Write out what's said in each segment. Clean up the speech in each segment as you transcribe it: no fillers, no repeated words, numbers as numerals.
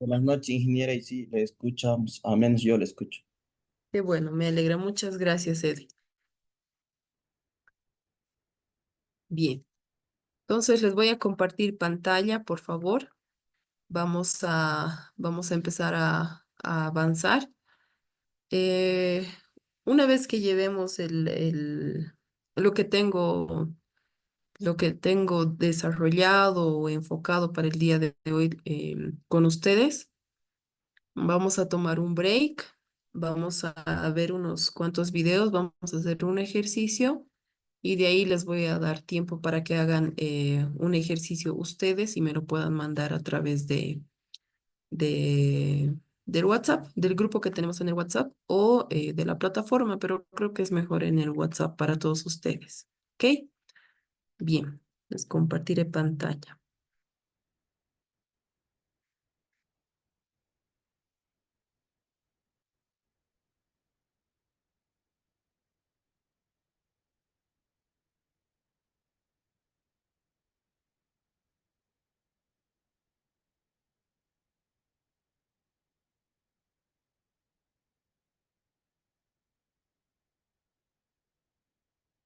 Buenas noches, ingeniera, y sí, le escuchamos, a menos yo le escucho. Qué bueno, me alegra. Muchas gracias, Eddie. Bien, entonces les voy a compartir pantalla, por favor. Vamos a empezar a avanzar. Eh, una vez que llevemos lo que lo que tengo desarrollado o enfocado para el día de hoy con ustedes, vamos a tomar un break, vamos a ver unos cuantos videos, vamos a hacer un ejercicio. Y de ahí les voy a dar tiempo para que hagan un ejercicio ustedes y me lo puedan mandar a través de, del WhatsApp, del grupo que tenemos en el WhatsApp o de la plataforma, pero creo que es mejor en el WhatsApp para todos ustedes. ¿Ok? Bien, les compartiré pantalla.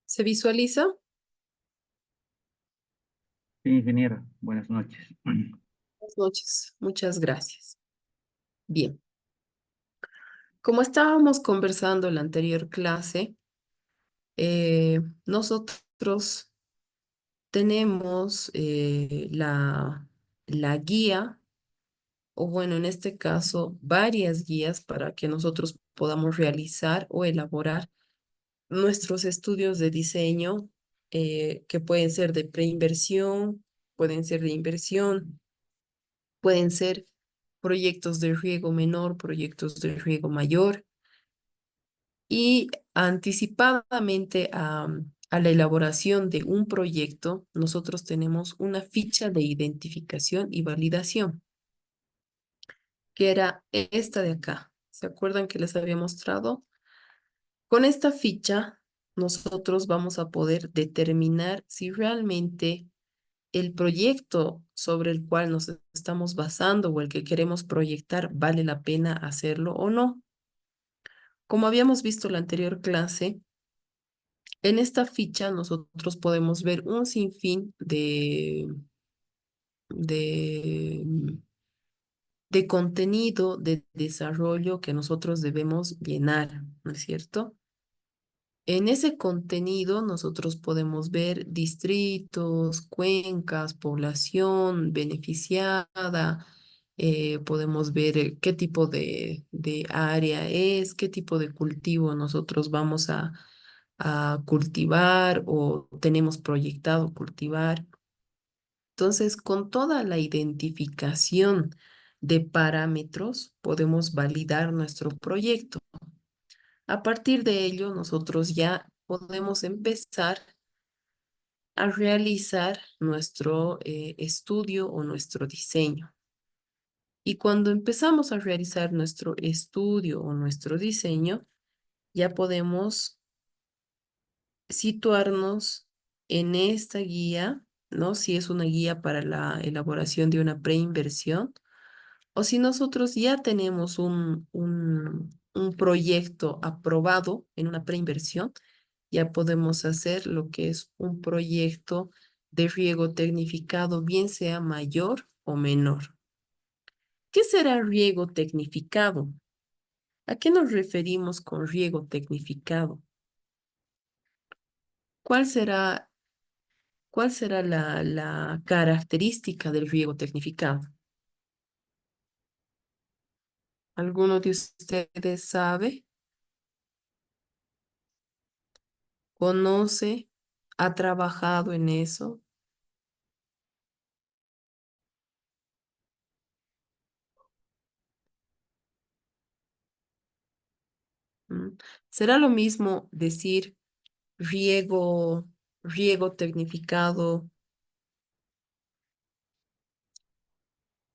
¿Se visualiza? Sí, ingeniera, buenas noches. Buenas noches. Muchas gracias. Bien, como estábamos conversando en la anterior clase, nosotros tenemos la guía, o bueno, en este caso, varias guías para que nosotros podamos realizar o elaborar nuestros estudios de diseño, que pueden ser de preinversión, pueden ser de inversión, pueden ser proyectos de riego menor, proyectos de riego mayor. Y anticipadamente a la elaboración de un proyecto, nosotros tenemos una ficha de identificación y validación, que era esta de acá. ¿Se acuerdan que les había mostrado? Con esta ficha, nosotros vamos a poder determinar si realmente el proyecto sobre el cual nos estamos basando o el que queremos proyectar vale la pena hacerlo o no. Como habíamos visto en la anterior clase, en esta ficha nosotros podemos ver un sinfín de, de contenido, de desarrollo que nosotros debemos llenar, ¿no es cierto? En ese contenido nosotros podemos ver distritos, cuencas, población beneficiada, podemos ver qué tipo de área es, qué tipo de cultivo nosotros vamos a cultivar o tenemos proyectado cultivar. Entonces, con toda la identificación de parámetros, podemos validar nuestro proyecto. A partir de ello, nosotros ya podemos empezar a realizar nuestro estudio o nuestro diseño. Y cuando empezamos a realizar nuestro estudio o nuestro diseño, ya podemos situarnos en esta guía, ¿no? Si es una guía para la elaboración de una preinversión o si nosotros ya tenemos un proyecto aprobado en una preinversión, ya podemos hacer lo que es un proyecto de riego tecnificado, bien sea mayor o menor. ¿Qué será riego tecnificado? ¿A qué nos referimos con riego tecnificado? ¿Cuál será, cuál será la característica del riego tecnificado? ¿Alguno de ustedes sabe, conoce, ha trabajado en eso? ¿Mm? ¿Será lo mismo decir riego, riego tecnificado,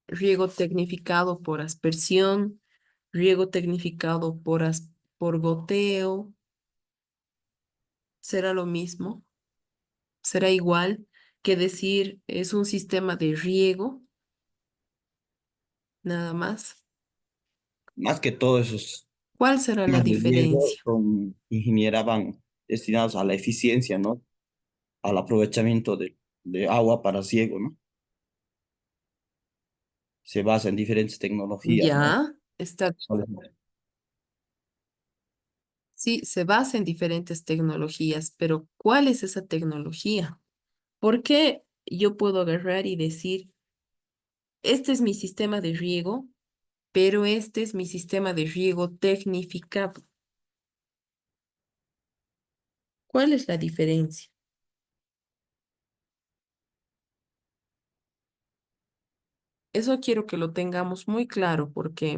riego tecnificado por aspersión, riego tecnificado por goteo? ¿Será lo mismo? ¿Será igual que decir es un sistema de riego? nada más. Más que todo esos ¿Cuál será la temas de riego diferencia? son ingeniería van destinados a la eficiencia, ¿no? Al aprovechamiento de agua para ciego, ¿no? Se basa en diferentes tecnologías, ¿no? Ya, está, sí, se basa en diferentes tecnologías, pero ¿cuál es esa tecnología? ¿Por qué yo puedo agarrar y decir, este es mi sistema de riego, pero este es mi sistema de riego tecnificado? ¿Cuál es la diferencia? Eso quiero que lo tengamos muy claro porque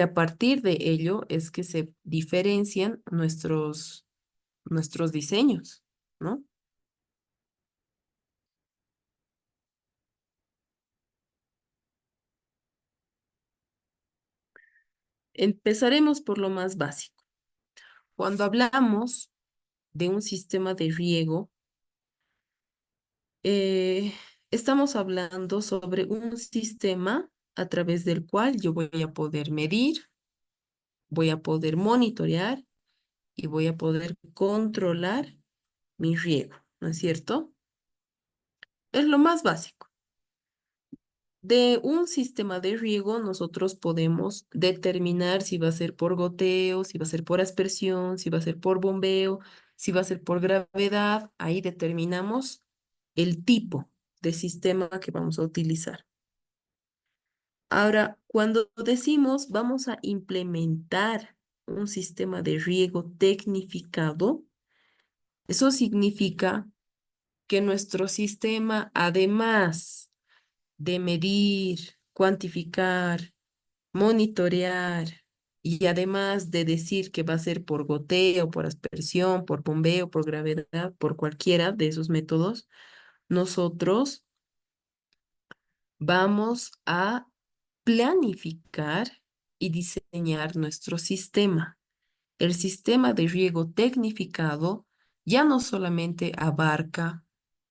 a partir de ello es que se diferencian nuestros diseños, ¿no? Empezaremos por lo más básico. Cuando hablamos de un sistema de riego, eh, estamos hablando sobre un sistema a través del cual yo voy a poder medir, voy a poder monitorear y voy a poder controlar mi riego, ¿no es cierto? Es lo más básico. De un sistema de riego, nosotros podemos determinar si va a ser por goteo, si va a ser por aspersión, si va a ser por bombeo, si va a ser por gravedad. Ahí determinamos el tipo de sistema que vamos a utilizar. Ahora, cuando decimos vamos a implementar un sistema de riego tecnificado, eso significa que nuestro sistema, además de medir, cuantificar, monitorear y además de decir que va a ser por goteo, por aspersión, por bombeo, por gravedad, por cualquiera de esos métodos, nosotros vamos a planificar y diseñar nuestro sistema. El sistema de riego tecnificado ya no solamente abarca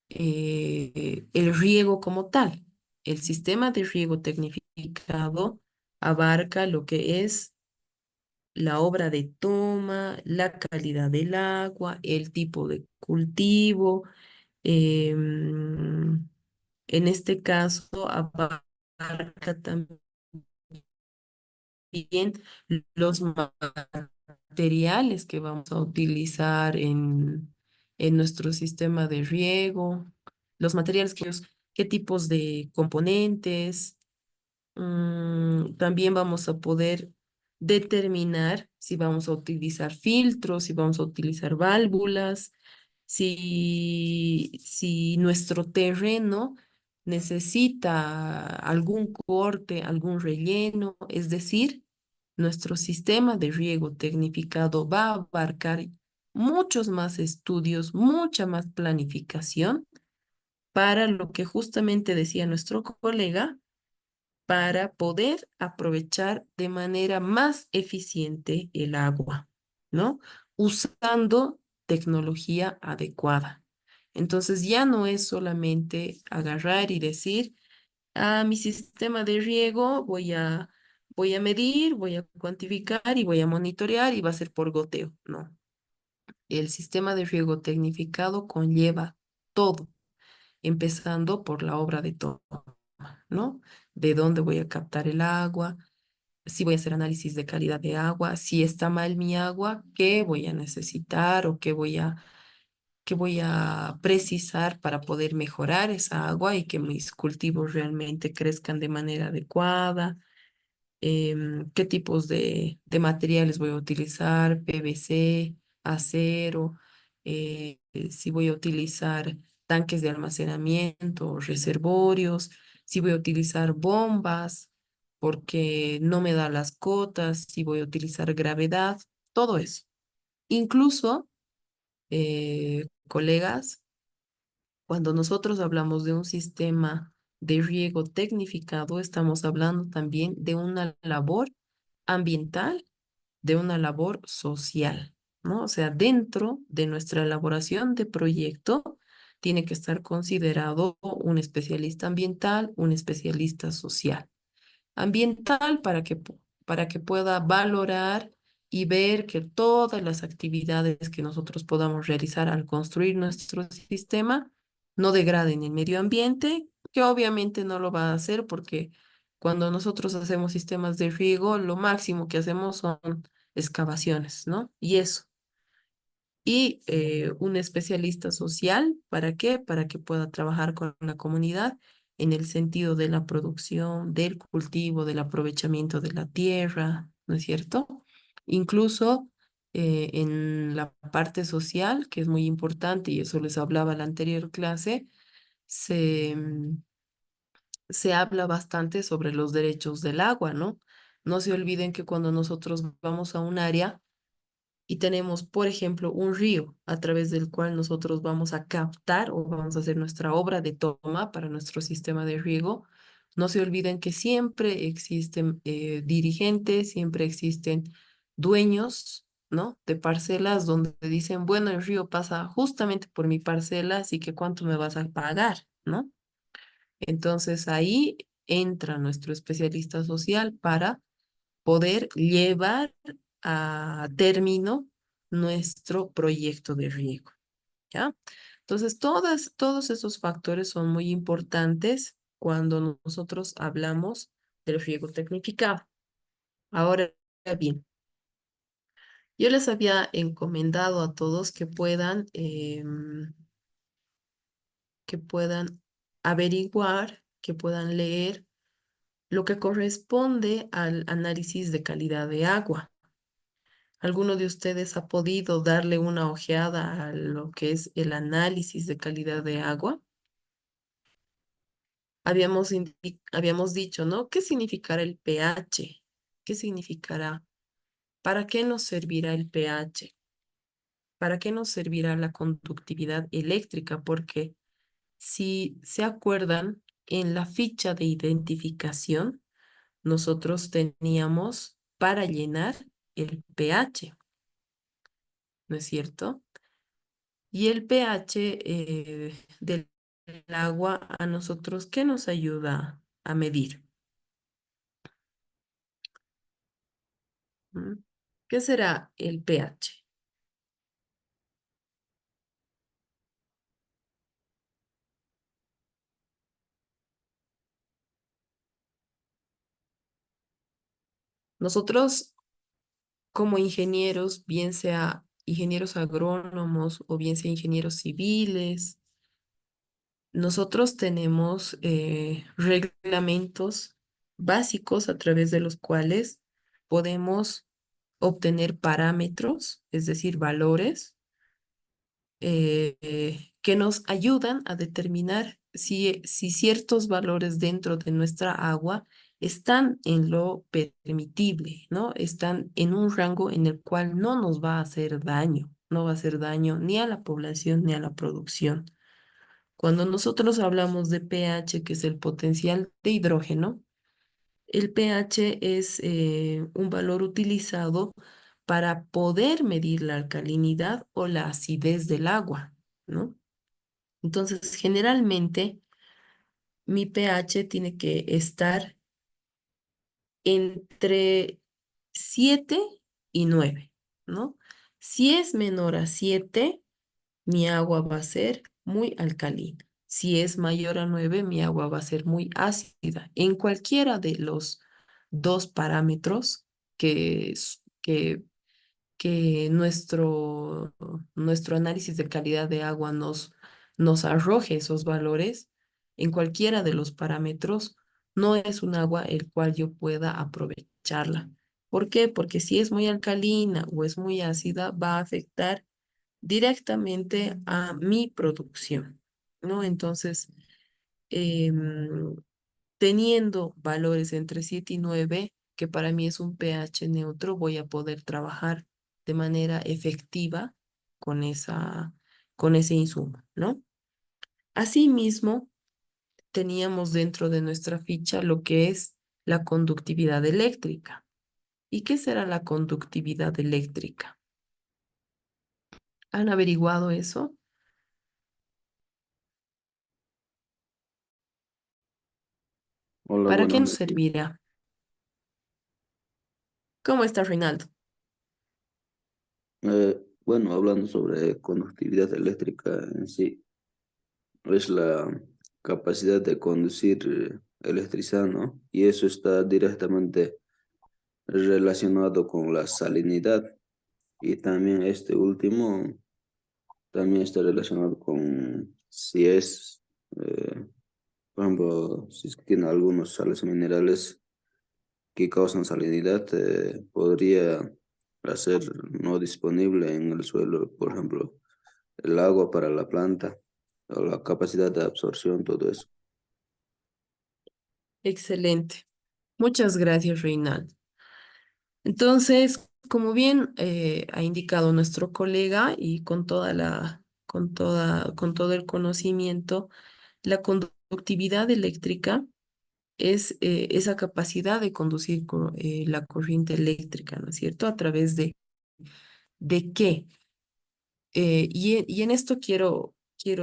el riego como tal. El sistema de riego tecnificado abarca lo que es la obra de toma, la calidad del agua, el tipo de cultivo. En este caso, abarca también los materiales que vamos a utilizar en nuestro sistema de riego, los materiales qué tipos de componentes. También vamos a poder determinar si vamos a utilizar filtros, si vamos a utilizar válvulas, si nuestro terreno necesita algún corte, algún relleno, es decir, nuestro sistema de riego tecnificado va a abarcar muchos más estudios, mucha más planificación para lo que justamente decía nuestro colega, para poder aprovechar de manera más eficiente el agua, ¿no? Usando tecnología adecuada. Entonces ya no es solamente agarrar y decir, mi sistema de riego voy a medir, voy a cuantificar y voy a monitorear y va a ser por goteo. No, el sistema de riego tecnificado conlleva todo, empezando por la obra de toma, ¿no? De dónde voy a captar el agua, si voy a hacer análisis de calidad de agua, si está mal mi agua, qué voy a necesitar o qué voy a precisar para poder mejorar esa agua y que mis cultivos realmente crezcan de manera adecuada. Qué tipos de materiales voy a utilizar, PVC, acero, si voy a utilizar tanques de almacenamiento, reservorios, si voy a utilizar bombas, porque no me da las cotas, si voy a utilizar gravedad, todo eso. Incluso, colegas, cuando nosotros hablamos de un sistema de riego tecnificado, estamos hablando también de una labor ambiental, de una labor social, ¿no? O sea, dentro de nuestra elaboración de proyecto, tiene que estar considerado un especialista ambiental, un especialista social. Ambiental para que pueda valorar y ver que todas las actividades que nosotros podamos realizar al construir nuestro sistema no degraden el medio ambiente, que obviamente no lo va a hacer porque cuando nosotros hacemos sistemas de riego, lo máximo que hacemos son excavaciones, ¿no? Y eso y un especialista social, ¿para qué? Para que pueda trabajar con la comunidad en el sentido de la producción, del cultivo, del aprovechamiento de la tierra, ¿no es cierto? Incluso en la parte social, que es muy importante, y eso les hablaba en la anterior clase, se, se habla bastante sobre los derechos del agua, ¿no? No se olviden que cuando nosotros vamos a un área, y tenemos, por ejemplo, un río a través del cual nosotros vamos a captar o vamos a hacer nuestra obra de toma para nuestro sistema de riego. No se olviden que siempre existen dirigentes, siempre existen dueños, ¿no? De parcelas donde dicen, bueno, el río pasa justamente por mi parcela, así que ¿cuánto me vas a pagar, ¿no? Entonces ahí entra nuestro especialista social para poder llevar a término nuestro proyecto de riego, ¿ya? Entonces, todos esos factores son muy importantes cuando nosotros hablamos del riego tecnificado. Ahora bien, yo les había encomendado a todos que puedan averiguar, que puedan leer lo que corresponde al análisis de calidad de agua. ¿Alguno de ustedes ha podido darle una ojeada a lo que es el análisis de calidad de agua? Habíamos dicho, ¿no? ¿Qué significará el pH? ¿Qué significará? ¿Para qué nos servirá el pH? ¿Para qué nos servirá la conductividad eléctrica? Porque si se acuerdan, en la ficha de identificación, nosotros teníamos para llenar el pH, ¿no es cierto? Y el pH del agua a nosotros, ¿qué nos ayuda a medir? ¿Mm? ¿Qué será el pH? Nosotros como ingenieros, bien sea ingenieros agrónomos o bien sea ingenieros civiles, nosotros tenemos reglamentos básicos a través de los cuales podemos obtener parámetros, es decir, valores que nos ayudan a determinar si ciertos valores dentro de nuestra agua están en lo permitible, ¿no? Están en un rango en el cual no nos va a hacer daño, no va a hacer daño ni a la población ni a la producción. Cuando nosotros hablamos de pH, que es el potencial de hidrógeno, el pH es un valor utilizado para poder medir la alcalinidad o la acidez del agua, ¿no? Entonces, generalmente mi pH tiene que estar entre 7 y 9, ¿no? Si es menor a 7, mi agua va a ser muy alcalina. Si es mayor a 9, mi agua va a ser muy ácida. En cualquiera de los dos parámetros que nuestro análisis de calidad de agua nos arroje esos valores, en cualquiera de los parámetros, no es un agua el cual yo pueda aprovecharla. ¿Por qué? Porque si es muy alcalina o es muy ácida, va a afectar directamente a mi producción, ¿no? Entonces, em, teniendo valores entre 7 y 9, que para mí es un pH neutro, voy a poder trabajar de manera efectiva con con ese insumo, ¿no? Asimismo, teníamos dentro de nuestra ficha lo que es la conductividad eléctrica. ¿Y qué será la conductividad eléctrica? ¿Han averiguado eso? Hola, ¿Para qué buenos nos noches. servirá? ¿Cómo está, Reinaldo? Bueno, hablando sobre conductividad eléctrica en sí, es la capacidad de conducir electricidad, ¿no? Y eso está directamente relacionado con la salinidad. Y también este último también está relacionado con si es, por ejemplo, si es que tiene algunos sales minerales que causan salinidad, podría hacer no disponible en el suelo, por ejemplo, el agua para la planta, o la capacidad de absorción, todo eso. Excelente. Muchas gracias, Reinaldo. Entonces, como bien ha indicado nuestro colega y con todo el conocimiento, la conductividad eléctrica es esa capacidad de conducir la corriente eléctrica, ¿no es cierto? ¿A través de qué? Y en esto quiero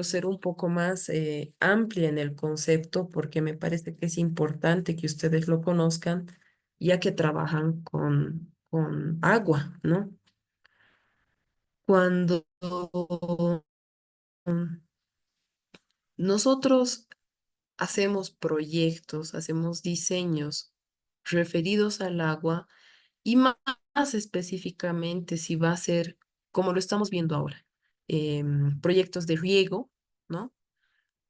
ser un poco más amplia en el concepto porque me parece que es importante que ustedes lo conozcan, ya que trabajan con agua, ¿no? Cuando mm, nosotros hacemos proyectos, hacemos diseños referidos al agua, y más específicamente si va a ser, como lo estamos viendo ahora, proyectos de riego, ¿no?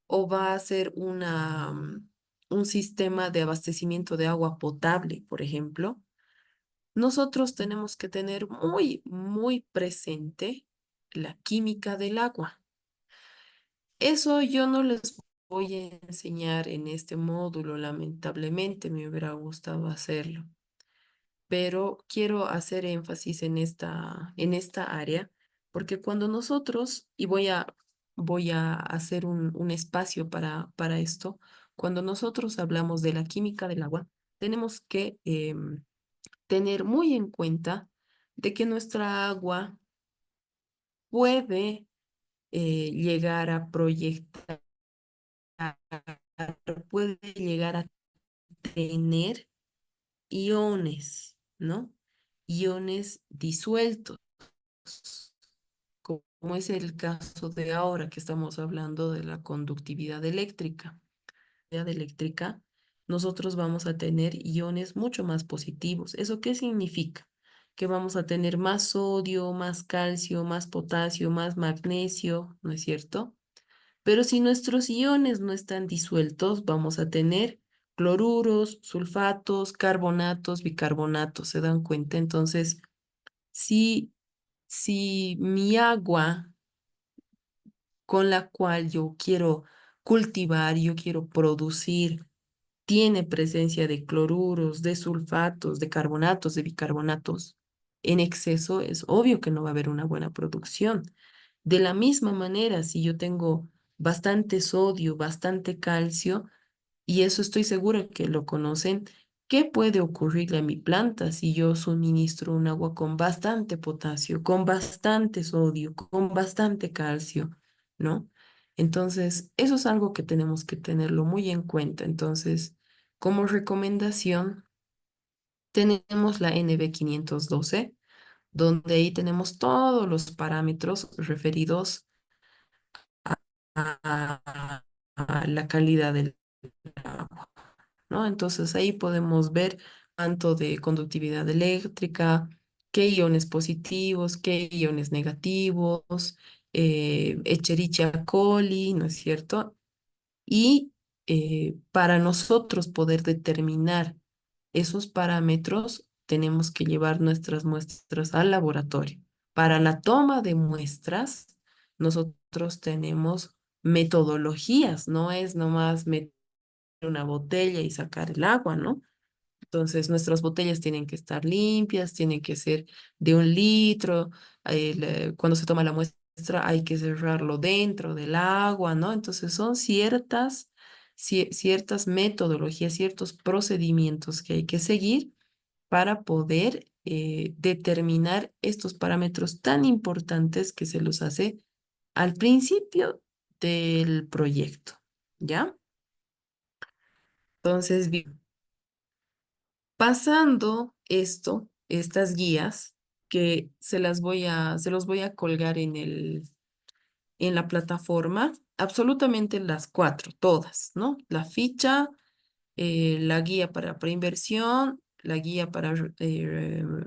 O va a ser un sistema de abastecimiento de agua potable, por ejemplo. Nosotros tenemos que tener muy, muy presente la química del agua. Eso yo no les voy a enseñar en este módulo, lamentablemente me hubiera gustado hacerlo, pero quiero hacer énfasis en esta área, porque cuando nosotros, y voy a hacer un espacio para esto, cuando nosotros hablamos de la química del agua, tenemos que tener muy en cuenta de que nuestra agua puede llegar a proyectar, puede llegar a tener iones, ¿no? Iones disueltos, como es el caso de ahora que estamos hablando de la conductividad eléctrica. Eléctrica, nosotros vamos a tener iones mucho más positivos. ¿Eso qué significa? Que vamos a tener más sodio, más calcio, más potasio, más magnesio, ¿no es cierto? Pero si nuestros iones no están disueltos, vamos a tener cloruros, sulfatos, carbonatos, bicarbonatos. ¿Se dan cuenta? Entonces, si, si mi agua con la cual yo quiero cultivar, yo quiero producir, tiene presencia de cloruros, de sulfatos, de carbonatos, de bicarbonatos en exceso, es obvio que no va a haber una buena producción. De la misma manera, si yo tengo bastante sodio, bastante calcio, y eso estoy segura que lo conocen, ¿qué puede ocurrirle a mi planta si yo suministro un agua con bastante potasio, con bastante sodio, con bastante calcio, ¿no? Entonces, eso es algo que tenemos que tenerlo muy en cuenta. Entonces, como recomendación, tenemos la NB 512, donde ahí tenemos todos los parámetros referidos a la calidad del agua, ¿no? Entonces ahí podemos ver cuánto de conductividad eléctrica, qué iones positivos, qué iones negativos, Escherichia coli, ¿no es cierto? Y para nosotros poder determinar esos parámetros, tenemos que llevar nuestras muestras al laboratorio. Para la toma de muestras, nosotros tenemos metodologías, no es nomás meter una botella y sacar el agua, ¿no? Entonces, nuestras botellas tienen que estar limpias, tienen que ser de 1 litro. Cuando se toma la muestra hay que cerrarlo dentro del agua, ¿no? Entonces, son ciertas metodologías, ciertos procedimientos que hay que seguir para poder determinar estos parámetros tan importantes que se los hace al principio del proyecto, ¿ya? Entonces, bien, pasando estas guías, que se los voy a colgar en la plataforma, absolutamente las cuatro, todas, ¿no? La ficha, la guía para preinversión, la guía para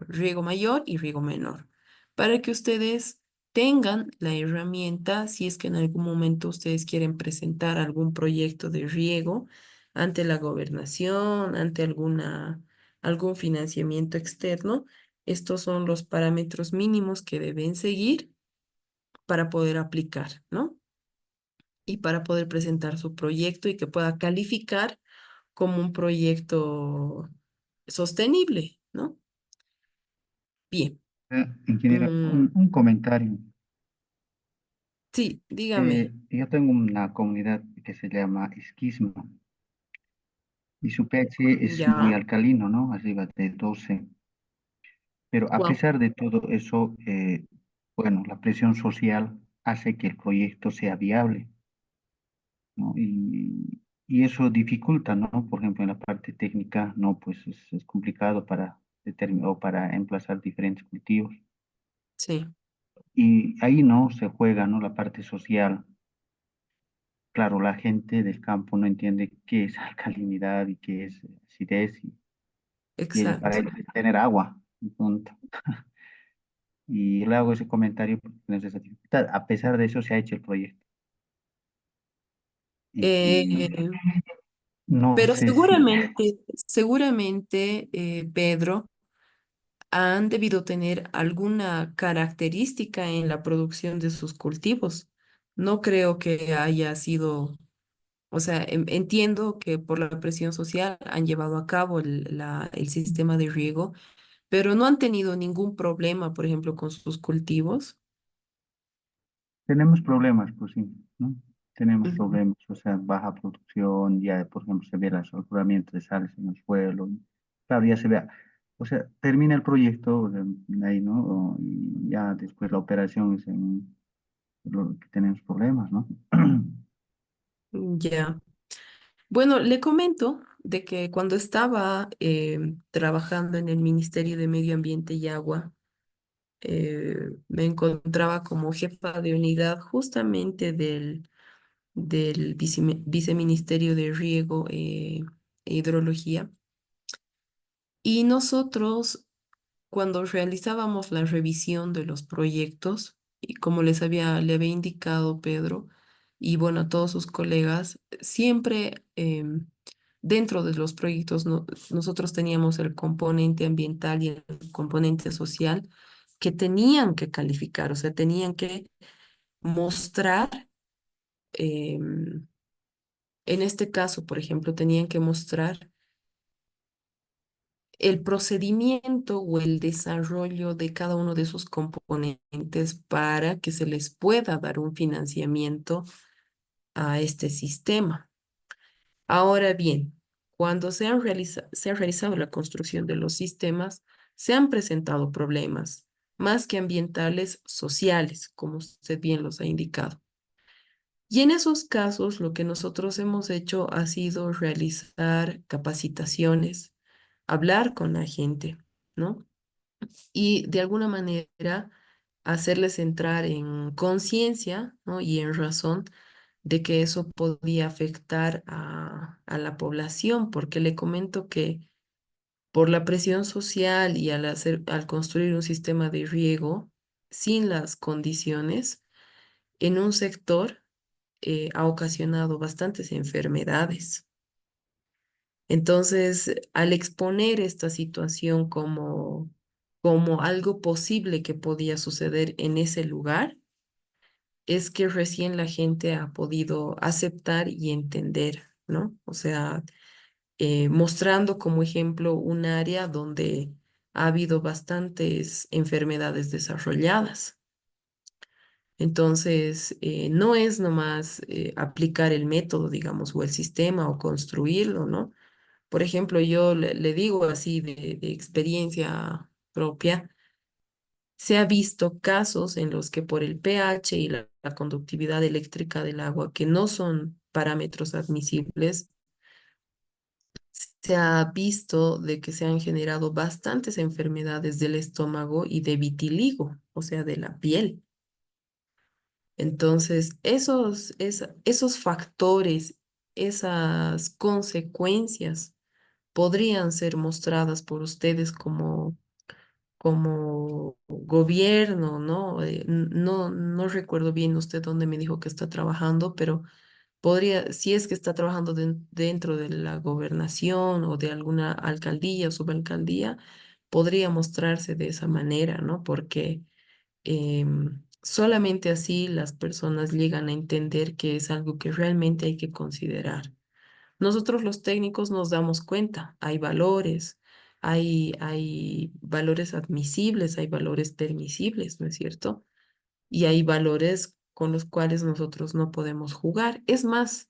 riego mayor y riego menor, para que ustedes tengan la herramienta si es que en algún momento ustedes quieren presentar algún proyecto de riego ante la gobernación, ante algún financiamiento externo. Estos son los parámetros mínimos que deben seguir para poder aplicar, ¿no? Y para poder presentar su proyecto y que pueda calificar como un proyecto sostenible, ¿no? Bien. Ingeniera, Mm, un comentario. sí, dígame. Yo tengo una comunidad que se llama Esquisma y su pH es muy Ya. alcalino, ¿no? Arriba de 12. Pero a Wow. pesar de todo eso, bueno, la presión social hace que el proyecto sea viable, ¿no? Y eso dificulta, ¿no? Por ejemplo, en la parte técnica, no, pues es complicado para determinar o para emplazar diferentes cultivos. Sí, Y ahí no se juega, ¿no? La parte social. Claro, la gente del campo no entiende qué es alcalinidad y qué es acidez y para exacto. ellos es tener agua, y punto. Y le hago ese comentario porque tenemos esa dificultad. A pesar de eso se ha hecho el proyecto. Y Eh, no pero sé si seguramente, Pedro, han debido tener alguna característica en la producción de sus cultivos. No creo que haya sido, o sea, entiendo que por la presión social han llevado a cabo el sistema de riego, pero no han tenido ningún problema, por ejemplo, con sus cultivos. tenemos problemas, pues sí, ¿no? Tenemos Ujú. problemas, o sea, baja producción, ya por ejemplo se ve el sulfuramiento de sales en el suelo, y, claro, ya se ve, o sea, termina el proyecto ahí, ¿no? Y ya después la operación es en lo que tenemos problemas, ¿no? Ya. Bueno, le comento de que cuando estaba trabajando en el Ministerio de Medio Ambiente y Agua, me encontraba como jefa de unidad justamente del Viceministerio de Riego e Hidrología. Y nosotros, cuando realizábamos la revisión de los proyectos, y como le había indicado Pedro, y bueno, a todos sus colegas, siempre dentro de los proyectos nosotros teníamos el componente ambiental y el componente social que tenían que calificar, o sea, tenían que mostrar, en este caso, por ejemplo, tenían que mostrar el procedimiento o el desarrollo de cada uno de esos componentes para que se les pueda dar un financiamiento a este sistema. Ahora bien, cuando se ha realizado la construcción de los sistemas, se han presentado problemas, más que ambientales, sociales, como usted bien los ha indicado. Y en esos casos, lo que nosotros hemos hecho ha sido realizar capacitaciones, hablar con la gente, ¿no? Y de alguna manera hacerles entrar en conciencia, ¿no? Y en razón de que eso podía afectar a la población, porque le comento que por la presión social y al construir un sistema de riego sin las condiciones, en un sector ha ocasionado bastantes enfermedades. Entonces, al exponer esta situación como algo posible que podía suceder en ese lugar, es que recién la gente ha podido aceptar y entender, ¿no? O sea, mostrando como ejemplo un área donde ha habido bastantes enfermedades desarrolladas. Entonces, no es nomás aplicar el método, digamos, o el sistema o construirlo, ¿no? Por ejemplo, yo le digo así de experiencia propia, se ha visto casos en los que por el pH y la conductividad eléctrica del agua, que no son parámetros admisibles, se ha visto de que se han generado bastantes enfermedades del estómago y de vitiligo, o sea, de la piel. Entonces, esos factores, esas consecuencias podrían ser mostradas por ustedes como gobierno, ¿no? No recuerdo bien usted dónde me dijo que está trabajando, pero podría, si es que está trabajando dentro de la gobernación o de alguna alcaldía o subalcaldía, podría mostrarse de esa manera, ¿no? Porque solamente así las personas llegan a entender que es algo que realmente hay que considerar. Nosotros los técnicos nos damos cuenta, hay valores admisibles, hay valores permisibles, ¿no es cierto? Y hay valores con los cuales nosotros no podemos jugar. Es más,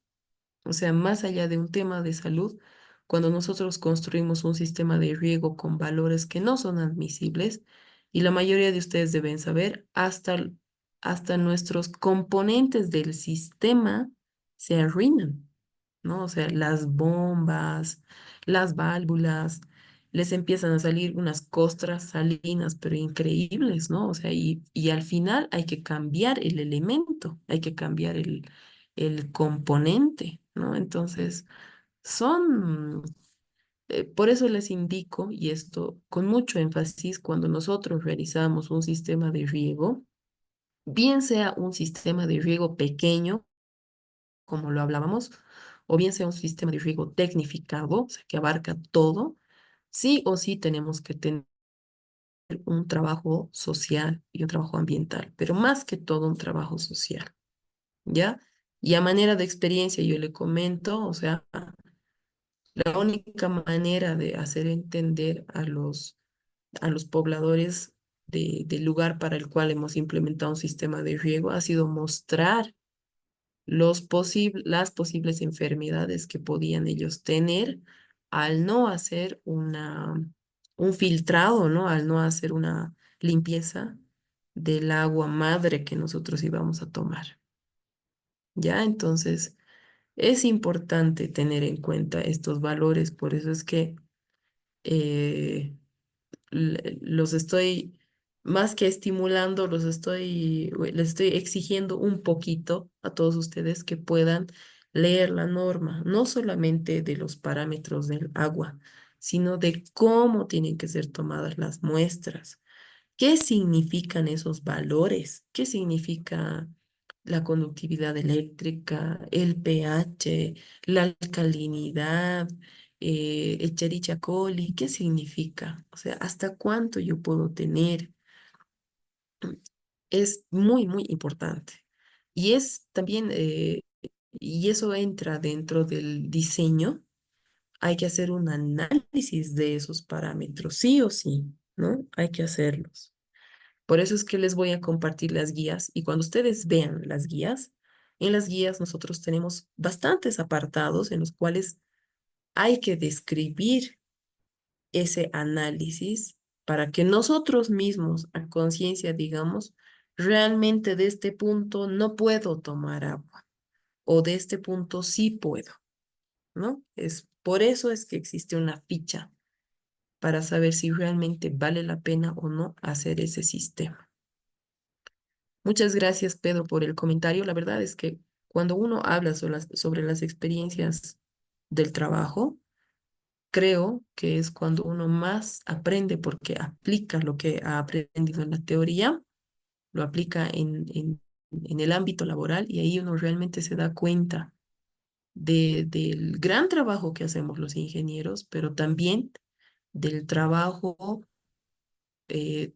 o sea, más allá de un tema de salud, cuando nosotros construimos un sistema de riego con valores que no son admisibles, y la mayoría de ustedes deben saber, hasta nuestros componentes del sistema se arruinan, ¿no? O sea, las bombas, las válvulas, les empiezan a salir unas costras salinas, pero increíbles, ¿no? O sea, y al final hay que cambiar el elemento, hay que cambiar el componente, ¿no? Entonces, son, por eso les indico, y esto con mucho énfasis, cuando nosotros realizamos un sistema de riego, bien sea un sistema de riego pequeño, como lo hablábamos, o bien sea un sistema de riego tecnificado, o sea, que abarca todo, sí o sí tenemos que tener un trabajo social y un trabajo ambiental, pero más que todo un trabajo social, ¿ya? Y a manera de experiencia yo le comento, o sea, la única manera de hacer entender a los pobladores del lugar para el cual hemos implementado un sistema de riego ha sido mostrar las posibles enfermedades que podían ellos tener al no hacer un filtrado, ¿no? Al no hacer una limpieza del agua madre que nosotros íbamos a tomar. ¿Ya? Entonces, es importante tener en cuenta estos valores, por eso es que eh, los estoy, más que estimulando, les estoy exigiendo un poquito a todos ustedes que puedan leer la norma, no solamente de los parámetros del agua, sino de cómo tienen que ser tomadas las muestras. ¿Qué significan esos valores? ¿Qué significa la conductividad eléctrica, el pH, la alcalinidad, Escherichia coli? ¿Qué significa? O sea, ¿hasta cuánto yo puedo tener? Es muy, muy importante. Y es también, y eso entra dentro del diseño. Hay que hacer un análisis de esos parámetros, sí o sí, ¿no? Hay que hacerlos. Por eso es que les voy a compartir las guías y cuando ustedes vean las guías, en las guías nosotros tenemos bastantes apartados en los cuales hay que describir ese análisis para que nosotros mismos a conciencia digamos, realmente de este punto no puedo tomar agua o de este punto sí puedo, ¿no? Es por eso es que existe una ficha para saber si realmente vale la pena o no hacer ese sistema. Muchas gracias, Pedro, por el comentario. La verdad es que cuando uno habla sobre las experiencias del trabajo, creo que es cuando uno más aprende porque aplica lo que ha aprendido en la teoría, lo aplica en el ámbito laboral y ahí uno realmente se da cuenta del gran trabajo que hacemos los ingenieros, pero también del trabajo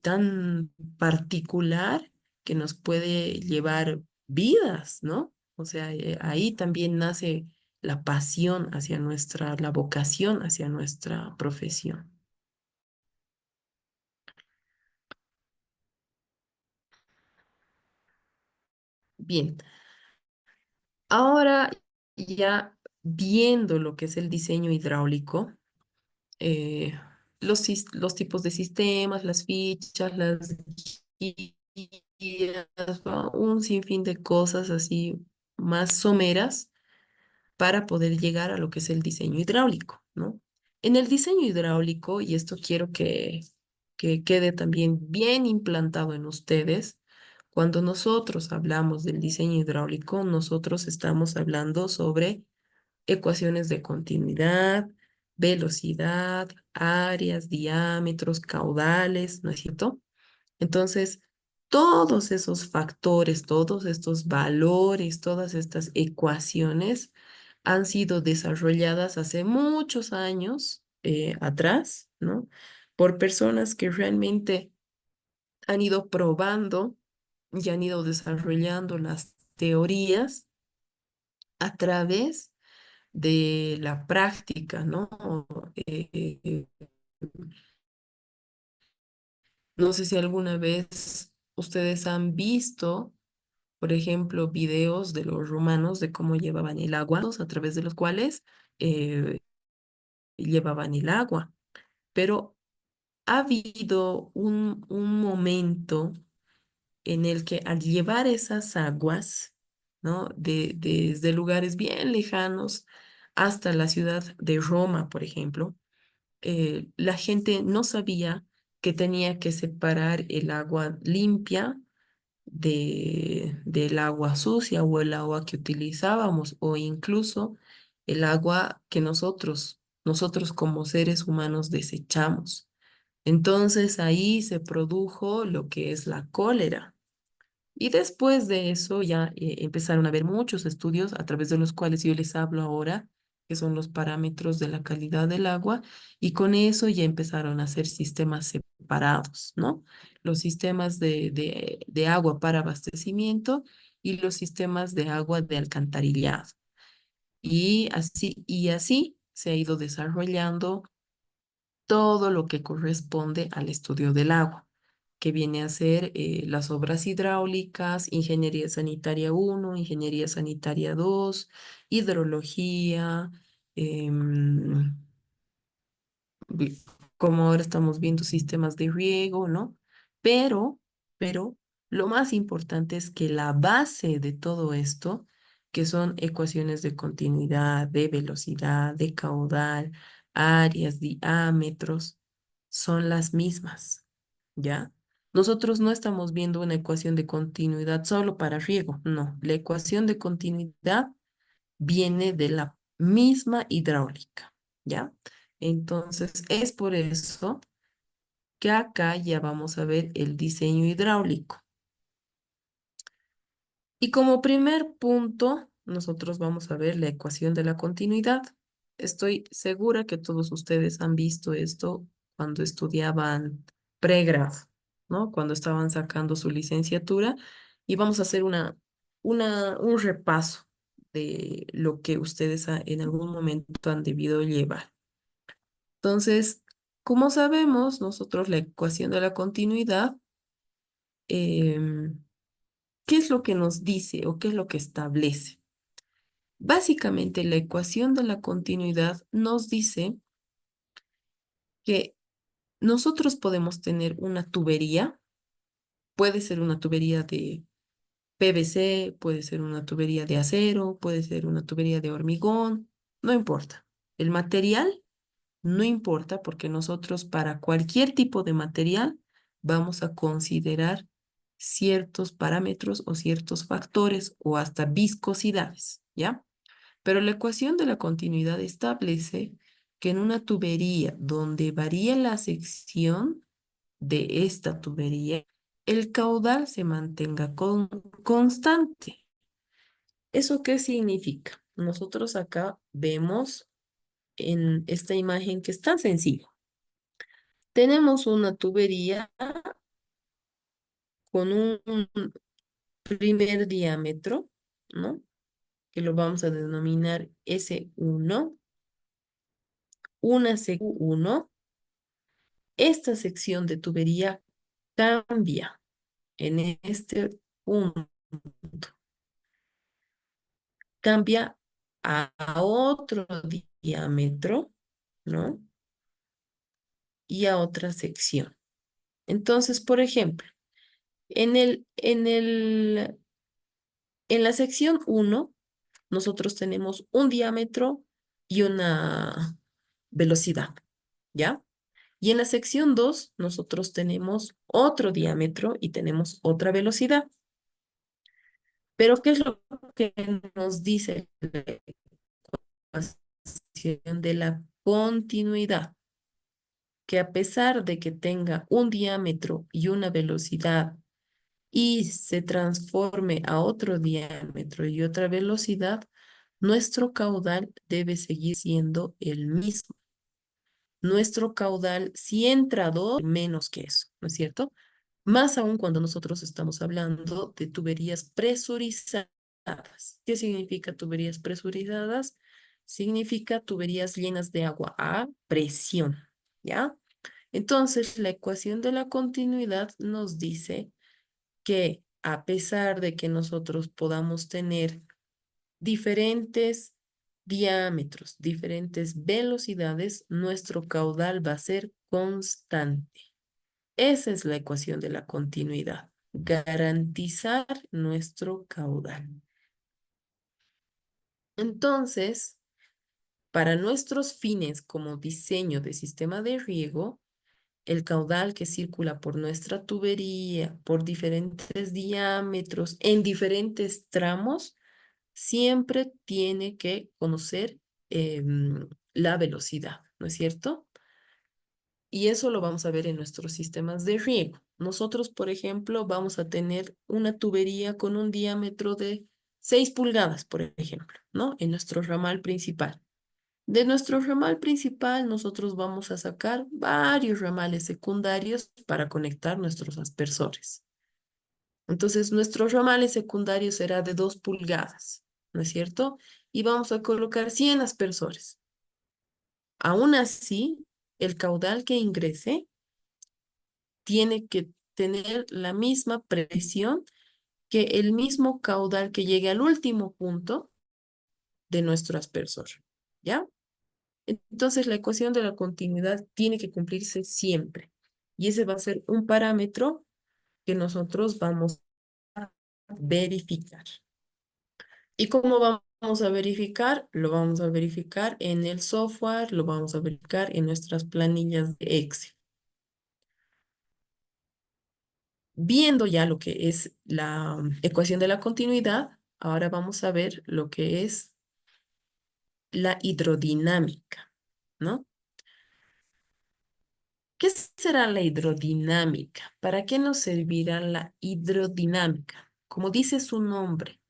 tan particular que nos puede llevar vidas, ¿no? O sea, ahí también nace la pasión hacia la vocación hacia nuestra profesión. Bien, ahora ya viendo lo que es el diseño hidráulico, eh, los tipos de sistemas, las fichas, las guías, ¿no? Un sinfín de cosas así más someras para poder llegar a lo que es el diseño hidráulico, ¿no? En el diseño hidráulico, y esto quiero que quede también bien implantado en ustedes, cuando nosotros hablamos del diseño hidráulico, nosotros estamos hablando sobre ecuaciones de continuidad, velocidad, áreas, diámetros, caudales, ¿no es cierto? Entonces, todos esos factores, todos estos valores, todas estas ecuaciones han sido desarrolladas hace muchos años atrás, ¿no? Por personas que realmente han ido probando y han ido desarrollando las teorías a través de la práctica, ¿no? Eh, eh, no sé si alguna vez ustedes han visto, por ejemplo, videos de los romanos de cómo llevaban el agua, a través de los cuales eh, llevaban el agua. Pero ha habido un momento en el que al llevar esas aguas, ¿no? Desde lugares bien lejanos hasta la ciudad de Roma, por ejemplo, la gente no sabía que tenía que separar el agua limpia del agua sucia o el agua que utilizábamos o incluso el agua que nosotros como seres humanos desechamos. Entonces ahí se produjo lo que es la cólera. Y después de eso ya empezaron a haber muchos estudios a través de los cuales yo les hablo ahora, que son los parámetros de la calidad del agua, y con eso ya empezaron a hacer sistemas separados, ¿no? Los sistemas de agua para abastecimiento y los sistemas de agua de alcantarillado. Y así se ha ido desarrollando todo lo que corresponde al estudio del agua, que viene a ser las obras hidráulicas, ingeniería sanitaria uno, ingeniería sanitaria 2, hidrología, em, vi- como ahora estamos viendo sistemas de riego, ¿no? Pero, pero lo más importante es que la base de todo esto, que son ecuaciones de continuidad, de velocidad, de caudal, áreas, diámetros, son las mismas, ¿ya? Nosotros no estamos viendo una ecuación de continuidad solo para riego, no. La ecuación de continuidad viene de la misma hidráulica, ¿ya? Entonces, es por eso que acá ya vamos a ver el diseño hidráulico. Y como primer punto, nosotros vamos a ver la ecuación de la continuidad. Estoy segura que todos ustedes han visto esto cuando estudiaban pregrado, ¿no? Cuando estaban sacando su licenciatura. Y vamos a hacer un repaso de lo que ustedes en algún momento han debido llevar. Entonces, como sabemos, nosotros la ecuación de la continuidad, em, ¿qué es lo que nos dice o qué es lo que establece? Básicamente, la ecuación de la continuidad nos dice que nosotros podemos tener una tubería, puede ser una tubería de PVC, puede ser una tubería de acero, puede ser una tubería de hormigón, no importa. El material no importa porque nosotros para cualquier tipo de material vamos a considerar ciertos parámetros o ciertos factores o hasta viscosidades, ¿ya? Pero la ecuación de la continuidad establece que en una tubería donde varía la sección de esta tubería, el caudal se mantenga constante. ¿Eso qué significa? Nosotros acá vemos en esta imagen que es tan sencilla. Tenemos una tubería con un primer diámetro, ¿no? Que lo vamos a denominar S1, una CQ1. Esta sección de tubería cambia en este punto, cambia a otro diámetro, ¿no? Y a otra sección. Entonces, por ejemplo, en la sección 1, nosotros tenemos un diámetro y velocidad, ¿ya? Y en la sección 2 nosotros tenemos otro diámetro y tenemos otra velocidad. Pero ¿qué es lo que nos dice la ecuación de la continuidad? Que a pesar de que tenga un diámetro y una velocidad y se transforme a otro diámetro y otra velocidad, nuestro caudal debe seguir siendo el mismo. Nuestro caudal, si entra 2, menos que eso, ¿no es cierto? Más aún cuando nosotros estamos hablando de tuberías presurizadas. ¿Qué significa tuberías presurizadas? Significa tuberías llenas de agua a presión, ¿ya? Entonces, la ecuación de la continuidad nos dice que a pesar de que nosotros podamos tener diferentes diámetros, diferentes velocidades, nuestro caudal va a ser constante. Esa es la ecuación de la continuidad. Garantizar nuestro caudal. Entonces, para nuestros fines como diseño de sistema de riego, el caudal que circula por nuestra tubería, por diferentes diámetros, en diferentes tramos, siempre tiene que conocer la velocidad, ¿no es cierto? Y eso lo vamos a ver en nuestros sistemas de riego. Nosotros, por ejemplo, vamos a tener una tubería con un diámetro de 6 pulgadas, por ejemplo, ¿no? En nuestro ramal principal. De nuestro ramal principal, nosotros vamos a sacar varios ramales secundarios para conectar nuestros aspersores. Entonces, nuestro ramal secundario será de 2 pulgadas, ¿no es cierto? Y vamos a colocar 100 aspersores. Aún así, el caudal que ingrese tiene que tener la misma presión que el mismo caudal que llegue al último punto de nuestro aspersor, ¿ya? Entonces, la ecuación de la continuidad tiene que cumplirse siempre. Y ese va a ser un parámetro que nosotros vamos a verificar. ¿Y cómo vamos a verificar? Lo vamos a verificar en el software, lo vamos a verificar en nuestras planillas de Excel. Viendo ya lo que es la ecuación de la continuidad, ahora vamos a ver lo que es la hidrodinámica, ¿no? ¿Qué será la hidrodinámica? ¿Para qué nos servirá la hidrodinámica? Como dice su nombre,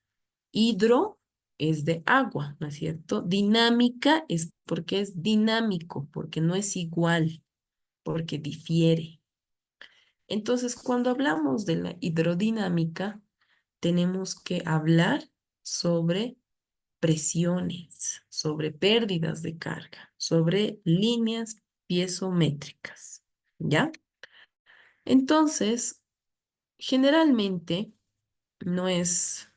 hidro es de agua, ¿no es cierto? Dinámica es porque es dinámico, porque no es igual, porque difiere. Entonces, cuando hablamos de la hidrodinámica, tenemos que hablar sobre presiones, sobre pérdidas de carga, sobre líneas piezométricas, ¿ya? Entonces, generalmente no es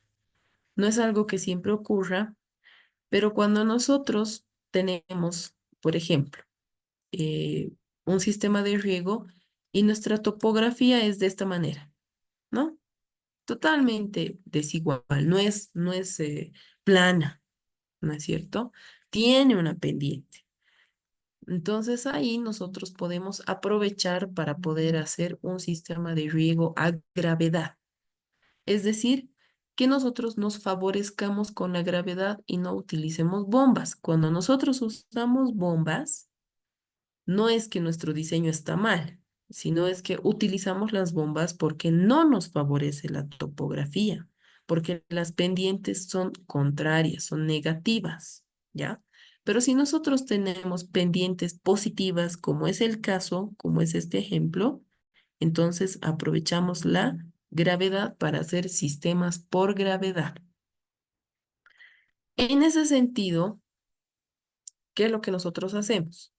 algo que siempre ocurra, pero cuando nosotros tenemos, por ejemplo, un sistema de riego y nuestra topografía es de esta manera, ¿no? Totalmente desigual, no es plana, ¿no es cierto? Tiene una pendiente. Entonces ahí nosotros podemos aprovechar para poder hacer un sistema de riego a gravedad. Es decir, que nosotros nos favorezcamos con la gravedad y no utilicemos bombas. Cuando nosotros usamos bombas, no es que nuestro diseño está mal, sino es que utilizamos las bombas porque no nos favorece la topografía, porque las pendientes son contrarias, son negativas, ¿ya? Pero si nosotros tenemos pendientes positivas, como es el caso, como es este ejemplo, entonces aprovechamos la gravedad para hacer sistemas por gravedad. En ese sentido, ¿qué es lo que nosotros hacemos?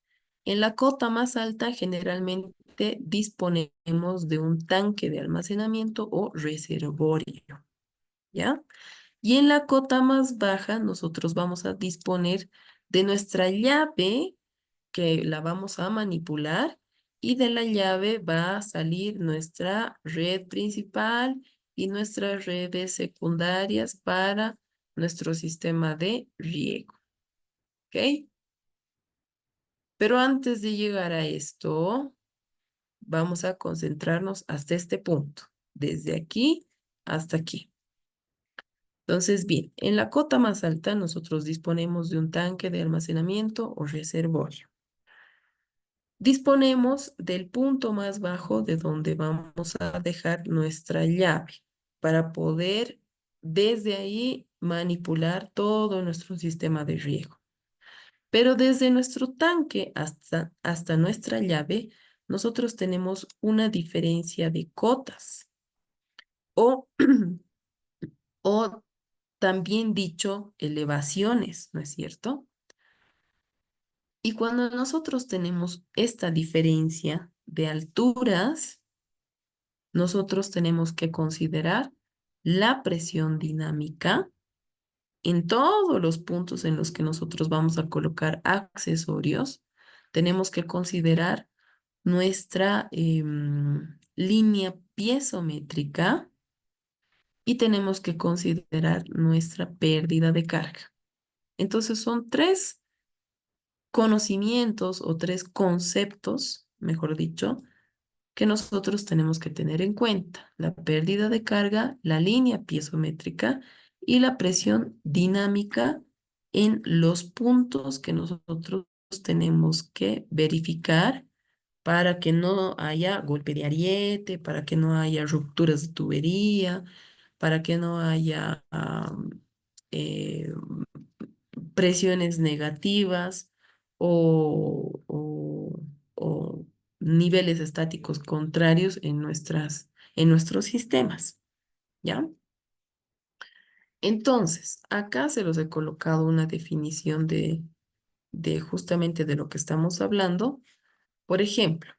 En la cota más alta generalmente disponemos de un tanque de almacenamiento o reservorio, ¿ya? Y en la cota más baja nosotros vamos a disponer de nuestra llave que la vamos a manipular y de la llave va a salir nuestra red principal y nuestras redes secundarias para nuestro sistema de riego, ¿ok? Pero antes de llegar a esto, vamos a concentrarnos hasta este punto, desde aquí hasta aquí. Entonces, bien, en la cota más alta nosotros disponemos de un tanque de almacenamiento o reservorio. Disponemos del punto más bajo de donde vamos a dejar nuestra llave para poder desde ahí manipular todo nuestro sistema de riego. Pero desde nuestro tanque hasta nuestra llave, nosotros tenemos una diferencia de cotas o, o también dicho elevaciones, ¿no es cierto? Y cuando nosotros tenemos esta diferencia de alturas, nosotros tenemos que considerar la presión dinámica en todos los puntos en los que nosotros vamos a colocar accesorios. Tenemos que considerar nuestra línea piezométrica y tenemos que considerar nuestra pérdida de carga. Entonces son tres conocimientos o tres conceptos, mejor dicho, que nosotros tenemos que tener en cuenta: la pérdida de carga, la línea piezométrica y la presión dinámica en los puntos que nosotros tenemos que verificar para que no haya golpe de ariete, para que no haya rupturas de tubería, para que no haya eh, presiones negativas o niveles estáticos contrarios en nuestros sistemas, ¿ya? Entonces, acá se los he colocado una definición de justamente de lo que estamos hablando. Por ejemplo,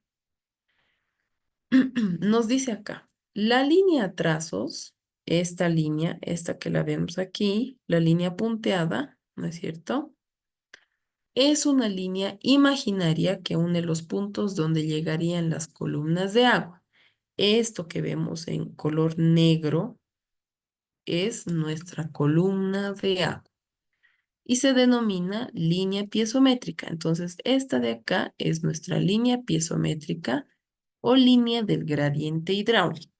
nos dice acá, la línea trazos, esta línea, esta que la vemos aquí, la línea punteada, ¿no es cierto? Es una línea imaginaria que une los puntos donde llegarían las columnas de agua. Esto que vemos en color negro es nuestra columna de agua y se denomina línea piezométrica. Entonces, esta de acá es nuestra línea piezométrica o línea del gradiente hidráulico.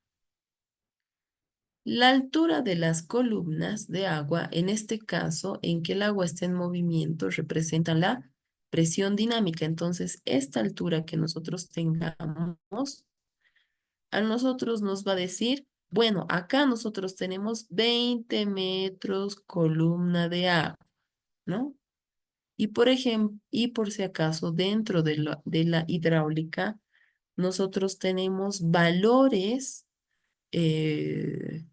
La altura de las columnas de agua, en este caso, en que el agua está en movimiento, representa la presión dinámica. Entonces, esta altura que nosotros tengamos, a nosotros nos va a decir, bueno, acá nosotros tenemos 20 metros columna de agua, ¿no? Y por ejemplo, y por si acaso, dentro de la hidráulica, nosotros tenemos valores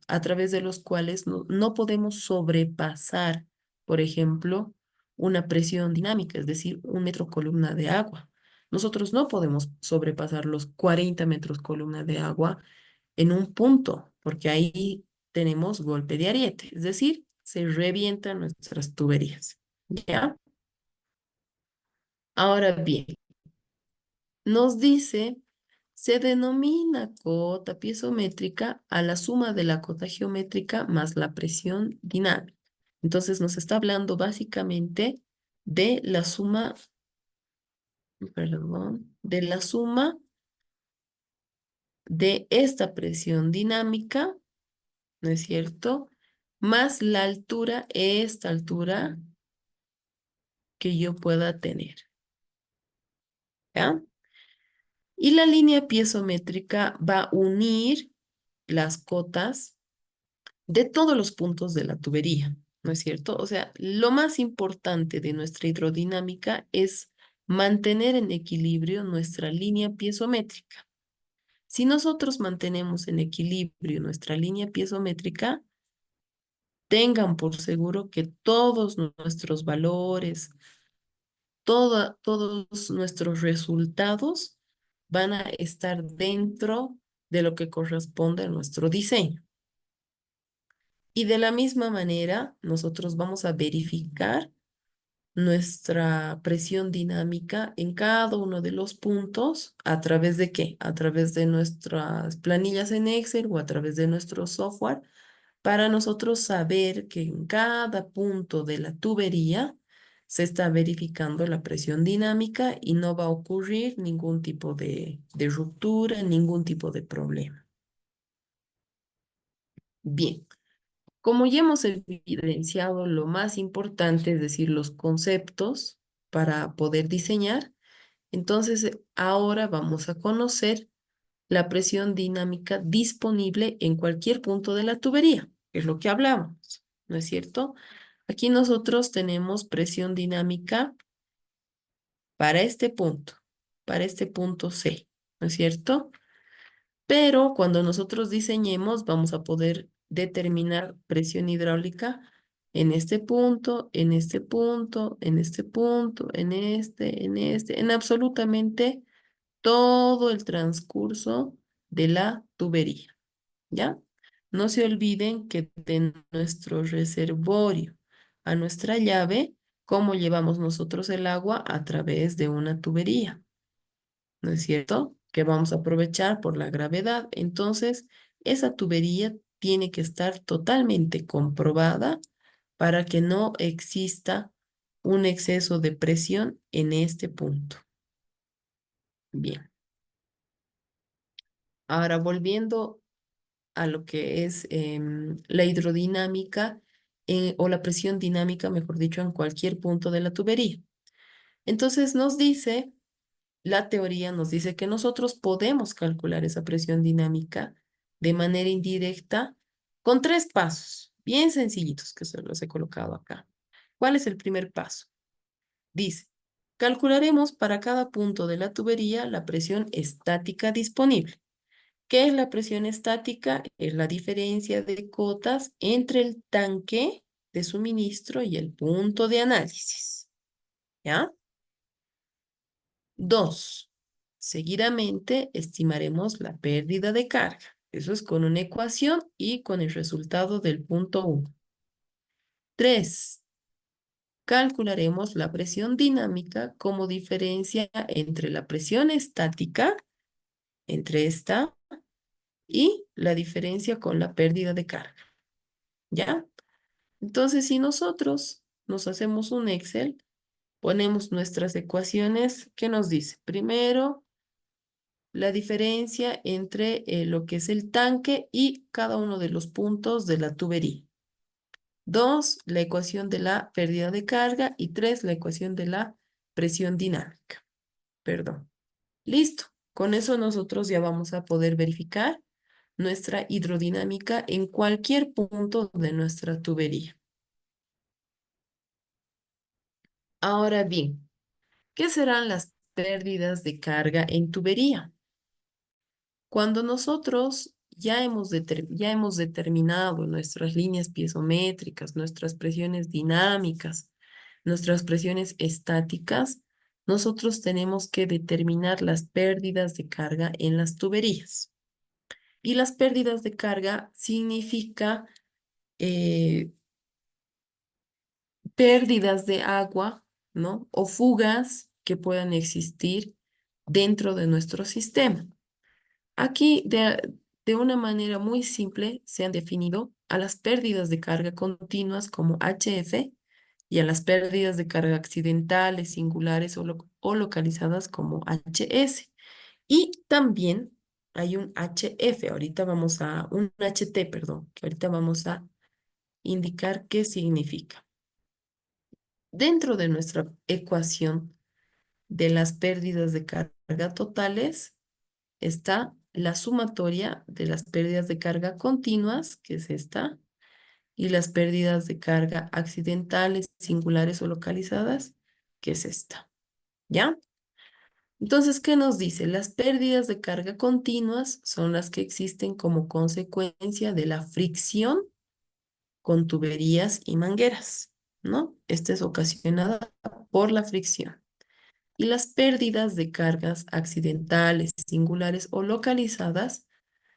a través de los cuales no podemos sobrepasar, por ejemplo, una presión dinámica, es decir, 1 metro columna de agua. Nosotros no podemos sobrepasar los 40 metros columna de agua en un punto, porque ahí tenemos golpe de ariete, es decir, se revientan nuestras tuberías. ¿Ya? Ahora bien, nos dice, se denomina cota piezométrica a la suma de la cota geométrica más la presión dinámica. Entonces nos está hablando básicamente de la suma, perdón, de la suma de esta presión dinámica, ¿no es cierto? Más la altura, esta altura que yo pueda tener. ¿Ya? Y la línea piezométrica va a unir las cotas de todos los puntos de la tubería, ¿no es cierto? O sea, lo más importante de nuestra hidrodinámica es mantener en equilibrio nuestra línea piezométrica. Si nosotros mantenemos en equilibrio nuestra línea piezométrica, tengan por seguro que todos nuestros valores, todos nuestros resultados van a estar dentro de lo que corresponde a nuestro diseño. Y de la misma manera, nosotros vamos a verificar nuestra presión dinámica en cada uno de los puntos. ¿A través de qué? A través de nuestras planillas en Excel o a través de nuestro software, para nosotros saber que en cada punto de la tubería se está verificando la presión dinámica y no va a ocurrir ningún tipo de ruptura, ningún tipo de problema. Bien, como ya hemos evidenciado lo más importante, es decir, los conceptos para poder diseñar, entonces ahora vamos a conocer la presión dinámica disponible en cualquier punto de la tubería, que es lo que hablábamos, ¿no es cierto? Aquí nosotros tenemos presión dinámica para este punto C, ¿no es cierto? Pero cuando nosotros diseñemos, vamos a poder determinar presión hidráulica en este punto, en este punto, en este punto, en absolutamente todo el transcurso de la tubería, ¿ya? No se olviden que de nuestro reservorio a nuestra llave, ¿cómo llevamos nosotros el agua? A través de una tubería, ¿no es cierto? Que vamos a aprovechar por la gravedad. Entonces, esa tubería tiene que estar totalmente comprobada para que no exista un exceso de presión en este punto. Bien. Ahora, volviendo a lo que es la hidrodinámica o la presión dinámica, mejor dicho, en cualquier punto de la tubería. Entonces nos dice, la teoría nos dice que nosotros podemos calcular esa presión dinámica de manera indirecta con 3 pasos, bien sencillitos que se los he colocado acá. ¿Cuál es el primer paso? Dice, calcularemos para cada punto de la tubería la presión estática disponible. ¿Qué es la presión estática? Es la diferencia de cotas entre el tanque de suministro y el punto de análisis. ¿Ya? 2. Seguidamente estimaremos la pérdida de carga. Eso es con una ecuación y con el resultado del punto 1. 3. Calcularemos la presión dinámica como diferencia entre la presión estática, entre esta, y la diferencia con la pérdida de carga. ¿Ya? Entonces, si nosotros nos hacemos un Excel, ponemos nuestras ecuaciones, ¿qué nos dice? Primero, la diferencia entre lo que es el tanque y cada uno de los puntos de la tubería. 2, la ecuación de la pérdida de carga. Y 3, la ecuación de la presión dinámica. Perdón. Listo. Con eso nosotros ya vamos a poder verificar nuestra hidrodinámica en cualquier punto de nuestra tubería. Ahora bien, ¿qué serán las pérdidas de carga en tubería? Cuando nosotros ya hemos determinado nuestras líneas piezométricas, nuestras presiones dinámicas, nuestras presiones estáticas, nosotros tenemos que determinar las pérdidas de carga en las tuberías. Y las pérdidas de carga significa eh, pérdidas de agua, ¿no? O fugas que puedan existir dentro de nuestro sistema. Aquí, de una manera muy simple, se han definido a las pérdidas de carga continuas como HF y a las pérdidas de carga accidentales, singulares o localizadas como HS. Y también hay un HF, un HT, perdón, que ahorita vamos a indicar qué significa. Dentro de nuestra ecuación de las pérdidas de carga totales está la sumatoria de las pérdidas de carga continuas, que es esta, y las pérdidas de carga accidentales, singulares o localizadas, que es esta. ¿Ya? Entonces, ¿qué nos dice? Las pérdidas de carga continuas son las que existen como consecuencia de la fricción con tuberías y mangueras, ¿no? Esta es ocasionada por la fricción. Y las pérdidas de cargas accidentales, singulares o localizadas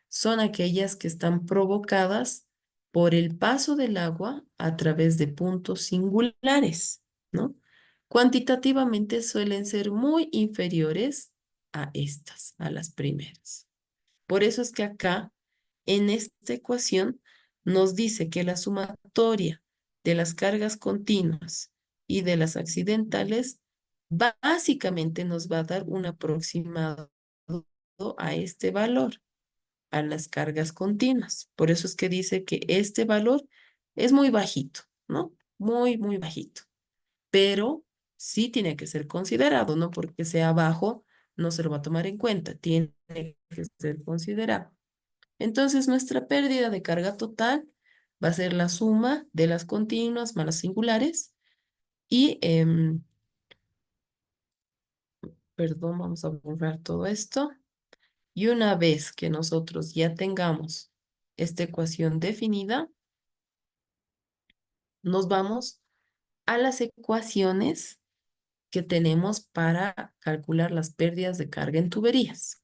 son aquellas que están provocadas por el paso del agua a través de puntos singulares, ¿no? Cuantitativamente suelen ser muy inferiores a estas, a las primeras. Por eso es que acá, en esta ecuación, nos dice que la sumatoria de las cargas continuas y de las accidentales, básicamente nos va a dar un aproximado a este valor, a las cargas continuas. Por eso es que dice que este valor es muy bajito, ¿no? Muy, muy bajito. Pero sí tiene que ser considerado, no porque sea bajo, no se lo va a tomar en cuenta, tiene que ser considerado. Entonces, nuestra pérdida de carga total va a ser la suma de las continuas más las singulares y, perdón, vamos a borrar todo esto. Y una vez que nosotros ya tengamos esta ecuación definida, nos vamos a las ecuaciones que tenemos para calcular las pérdidas de carga en tuberías.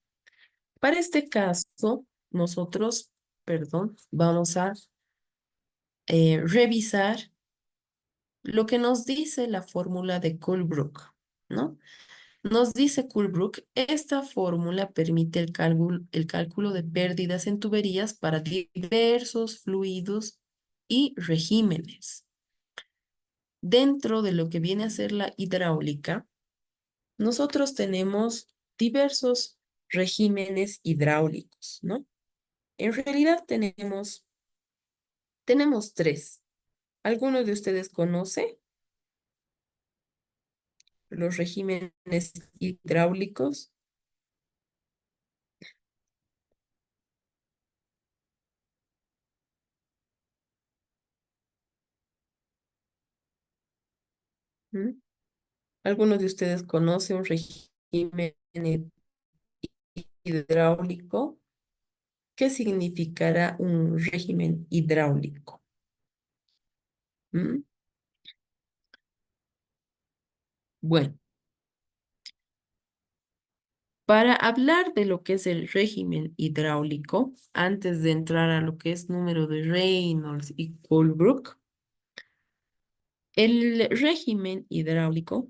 Para este caso, nosotros, perdón, vamos a revisar lo que nos dice la fórmula de Colebrook, ¿no? Nos dice Colebrook, esta fórmula permite el cálculo de pérdidas en tuberías para diversos fluidos y regímenes. Dentro de lo que viene a ser la hidráulica, nosotros tenemos diversos regímenes hidráulicos, ¿no? En realidad tenemos tres. ¿Alguno de ustedes conoce los regímenes hidráulicos? ¿Mm? ¿Alguno de ustedes conoce un régimen hidráulico? ¿Qué significará un régimen hidráulico? ¿Mm? Bueno, para hablar de lo que es el régimen hidráulico, antes de entrar a lo que es número de Reynolds y Colebrook, el régimen hidráulico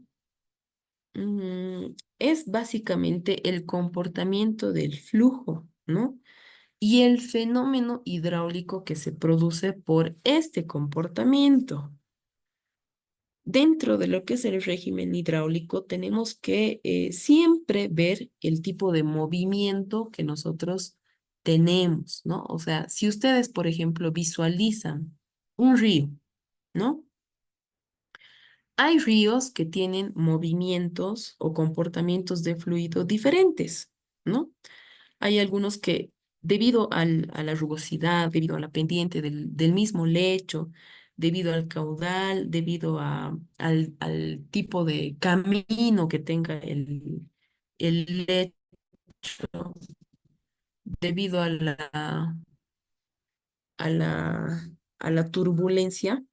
es básicamente el comportamiento del flujo, ¿no? Y el fenómeno hidráulico que se produce por este comportamiento. Dentro de lo que es el régimen hidráulico, tenemos que siempre ver el tipo de movimiento que nosotros tenemos, ¿no? O sea, si ustedes, por ejemplo, visualizan un río, ¿no? Hay ríos que tienen movimientos o comportamientos de fluido diferentes, ¿no? Hay algunos que, debido a la rugosidad, debido a la pendiente del mismo lecho, debido al caudal, debido al tipo de camino que tenga el lecho, debido a la, a la turbulencia,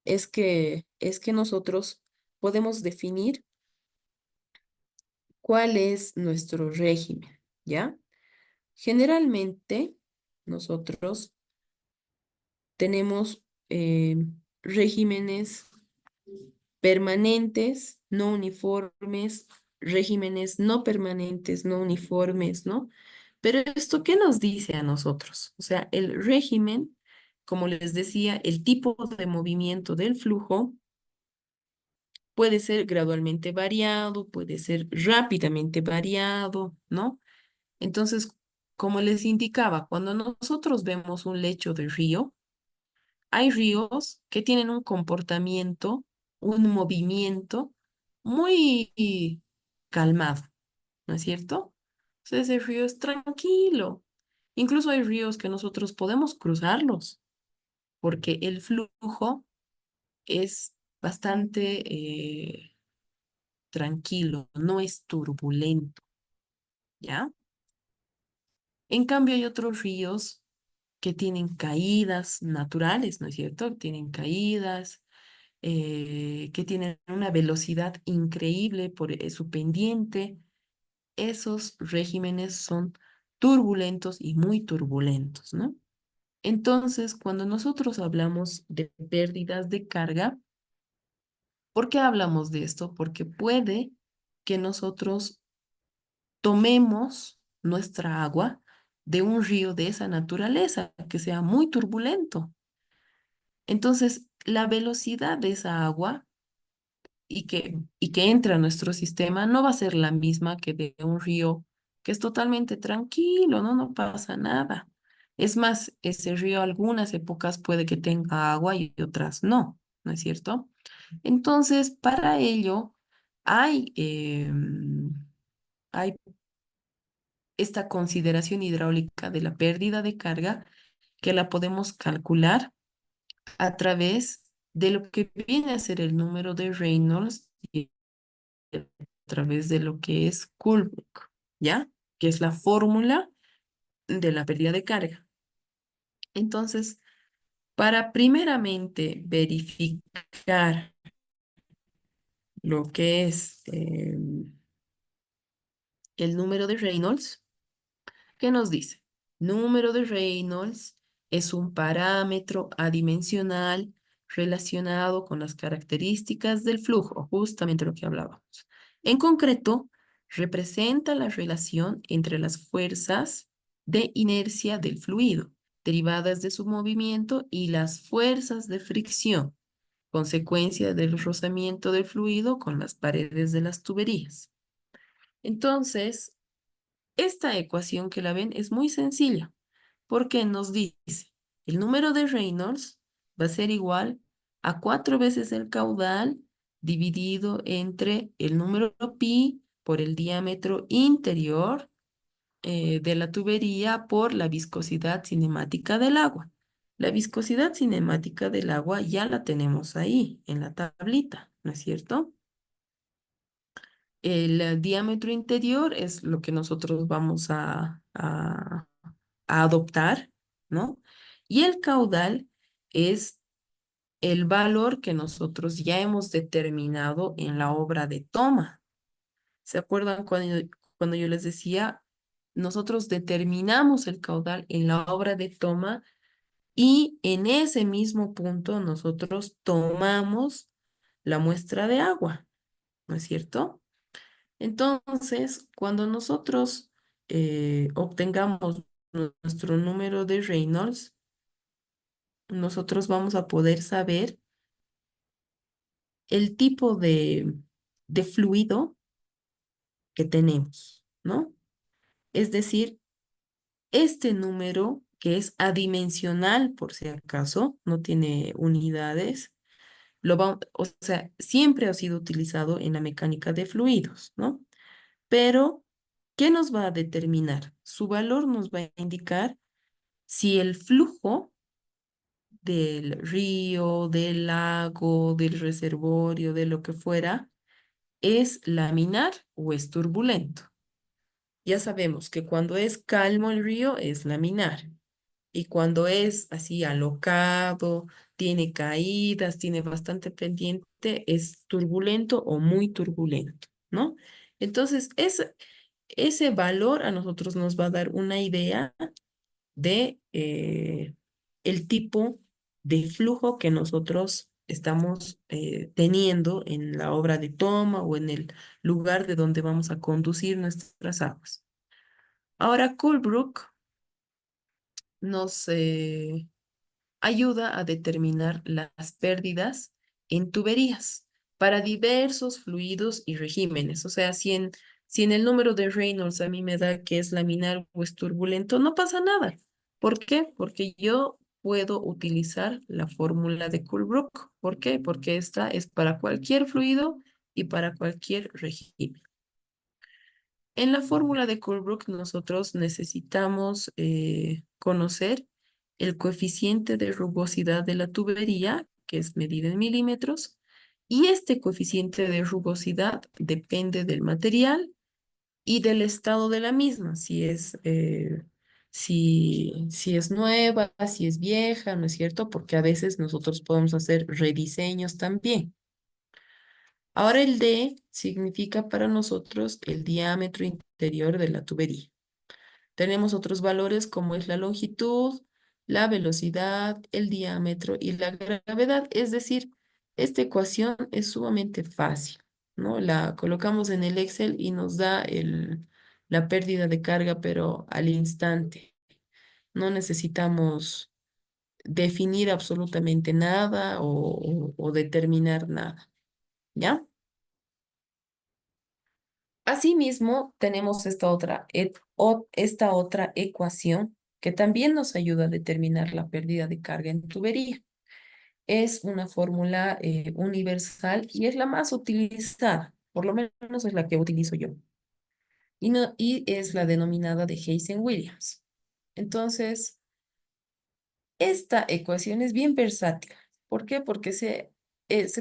es que nosotros podemos definir cuál es nuestro régimen, ¿ya? Generalmente, nosotros tenemos regímenes permanentes, no uniformes, regímenes no permanentes, no uniformes, ¿no? Pero esto, ¿qué nos dice a nosotros? O sea, el régimen, como les decía, el tipo de movimiento del flujo puede ser gradualmente variado, puede ser rápidamente variado, ¿no? Entonces, como les indicaba, cuando nosotros vemos un lecho de río, hay ríos que tienen un comportamiento, un movimiento muy calmado, ¿no es cierto? Entonces, ese río es tranquilo. Incluso hay ríos que nosotros podemos cruzarlos porque el flujo es bastante tranquilo, no es turbulento, ¿ya? En cambio, hay otros ríos que tienen caídas naturales, ¿no es cierto? Tienen caídas, que tienen una velocidad increíble por su pendiente. Esos regímenes son turbulentos y muy turbulentos, ¿no? Entonces, cuando nosotros hablamos de pérdidas de carga, ¿por qué hablamos de esto? Porque puede que nosotros tomemos nuestra agua de un río de esa naturaleza, que sea muy turbulento. Entonces, la velocidad de esa agua y que entra a nuestro sistema no va a ser la misma que de un río que es totalmente tranquilo, ¿no? No pasa nada. Es más, ese río algunas épocas puede que tenga agua y otras no, ¿no es cierto? Entonces, para ello hay, hay esta consideración hidráulica de la pérdida de carga que la podemos calcular a través de lo que viene a ser el número de Reynolds y a través de lo que es Coolbrook, ¿ya? Que es la fórmula de la pérdida de carga. Entonces, para primeramente verificar lo que es el número de Reynolds, ¿qué nos dice? Número de Reynolds es un parámetro adimensional relacionado con las características del flujo, justamente lo que hablábamos. En concreto, representa la relación entre las fuerzas de inercia del fluido, derivadas de su movimiento, y las fuerzas de fricción, consecuencia del rozamiento del fluido con las paredes de las tuberías. Entonces, esta ecuación que la ven es muy sencilla porque nos dice el número de Reynolds va a ser igual a 4 veces el caudal dividido entre el número pi por el diámetro interior de la tubería por la viscosidad cinemática del agua. La viscosidad cinemática del agua ya la tenemos ahí en la tablita, ¿no es cierto? El diámetro interior es lo que nosotros vamos a adoptar, ¿no? Y el caudal es el valor que nosotros ya hemos determinado en la obra de toma. ¿Se acuerdan cuando yo les decía, nosotros determinamos el caudal en la obra de toma y en ese mismo punto nosotros tomamos la muestra de agua, ¿no es cierto? Entonces, cuando nosotros obtengamos nuestro número de Reynolds, nosotros vamos a poder saber el tipo de fluido que tenemos, ¿no? Es decir, este número que es adimensional, por si acaso, no tiene unidades, o sea, siempre ha sido utilizado en la mecánica de fluidos, ¿no? Pero, ¿qué nos va a determinar? Su valor nos va a indicar si el flujo del río, del lago, del reservorio, de lo que fuera, es laminar o es turbulento. Ya sabemos que cuando es calmo el río es laminar y cuando es así alocado, tiene caídas, tiene bastante pendiente, es turbulento o muy turbulento, ¿no? Entonces, ese valor a nosotros nos va a dar una idea de el tipo de flujo que nosotros estamos teniendo en la obra de toma o en el lugar de donde vamos a conducir nuestras aguas. Ahora, Coolbrook nos ayuda a determinar las pérdidas en tuberías para diversos fluidos y regímenes. O sea, si en el número de Reynolds a mí me da que es laminar o es turbulento, no pasa nada. ¿Por qué? Porque yo puedo utilizar la fórmula de Coolbrook. ¿Por qué? Porque esta es para cualquier fluido y para cualquier régimen. En la fórmula de Coolbrook nosotros necesitamos conocer el coeficiente de rugosidad de la tubería, que es medida en milímetros, y este coeficiente de rugosidad depende del material y del estado de la misma, si es nueva, si es vieja, ¿no es cierto? Porque a veces nosotros podemos hacer rediseños también. Ahora el D significa para nosotros el diámetro interior de la tubería. Tenemos otros valores como es la longitud, la velocidad, el diámetro y la gravedad. Es decir, esta ecuación es sumamente fácil, ¿no? La colocamos en el Excel y nos da la pérdida de carga, pero al instante. No necesitamos definir absolutamente nada o determinar nada, ¿ya? Asimismo, tenemos esta otra ecuación que también nos ayuda a determinar la pérdida de carga en tubería. Es una fórmula universal y es la más utilizada, por lo menos es la que utilizo yo. Y es la denominada de Heisenberg-Williams. Entonces, esta ecuación es bien versátil. ¿Por qué? Porque se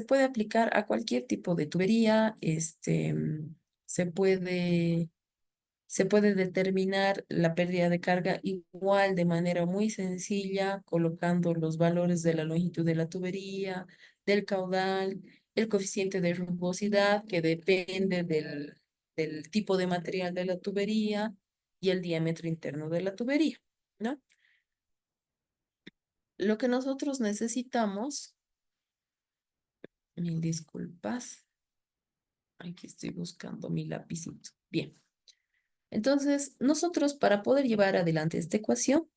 puede aplicar a cualquier tipo de tubería, se puede se puede determinar la pérdida de carga igual de manera muy sencilla, colocando los valores de la longitud de la tubería, del caudal, el coeficiente de rugosidad que depende del tipo de material de la tubería y el diámetro interno de la tubería, ¿no? Lo que nosotros necesitamos, mil disculpas, aquí estoy buscando mi lapicito. Bien. Entonces, nosotros para poder llevar adelante esta ecuación,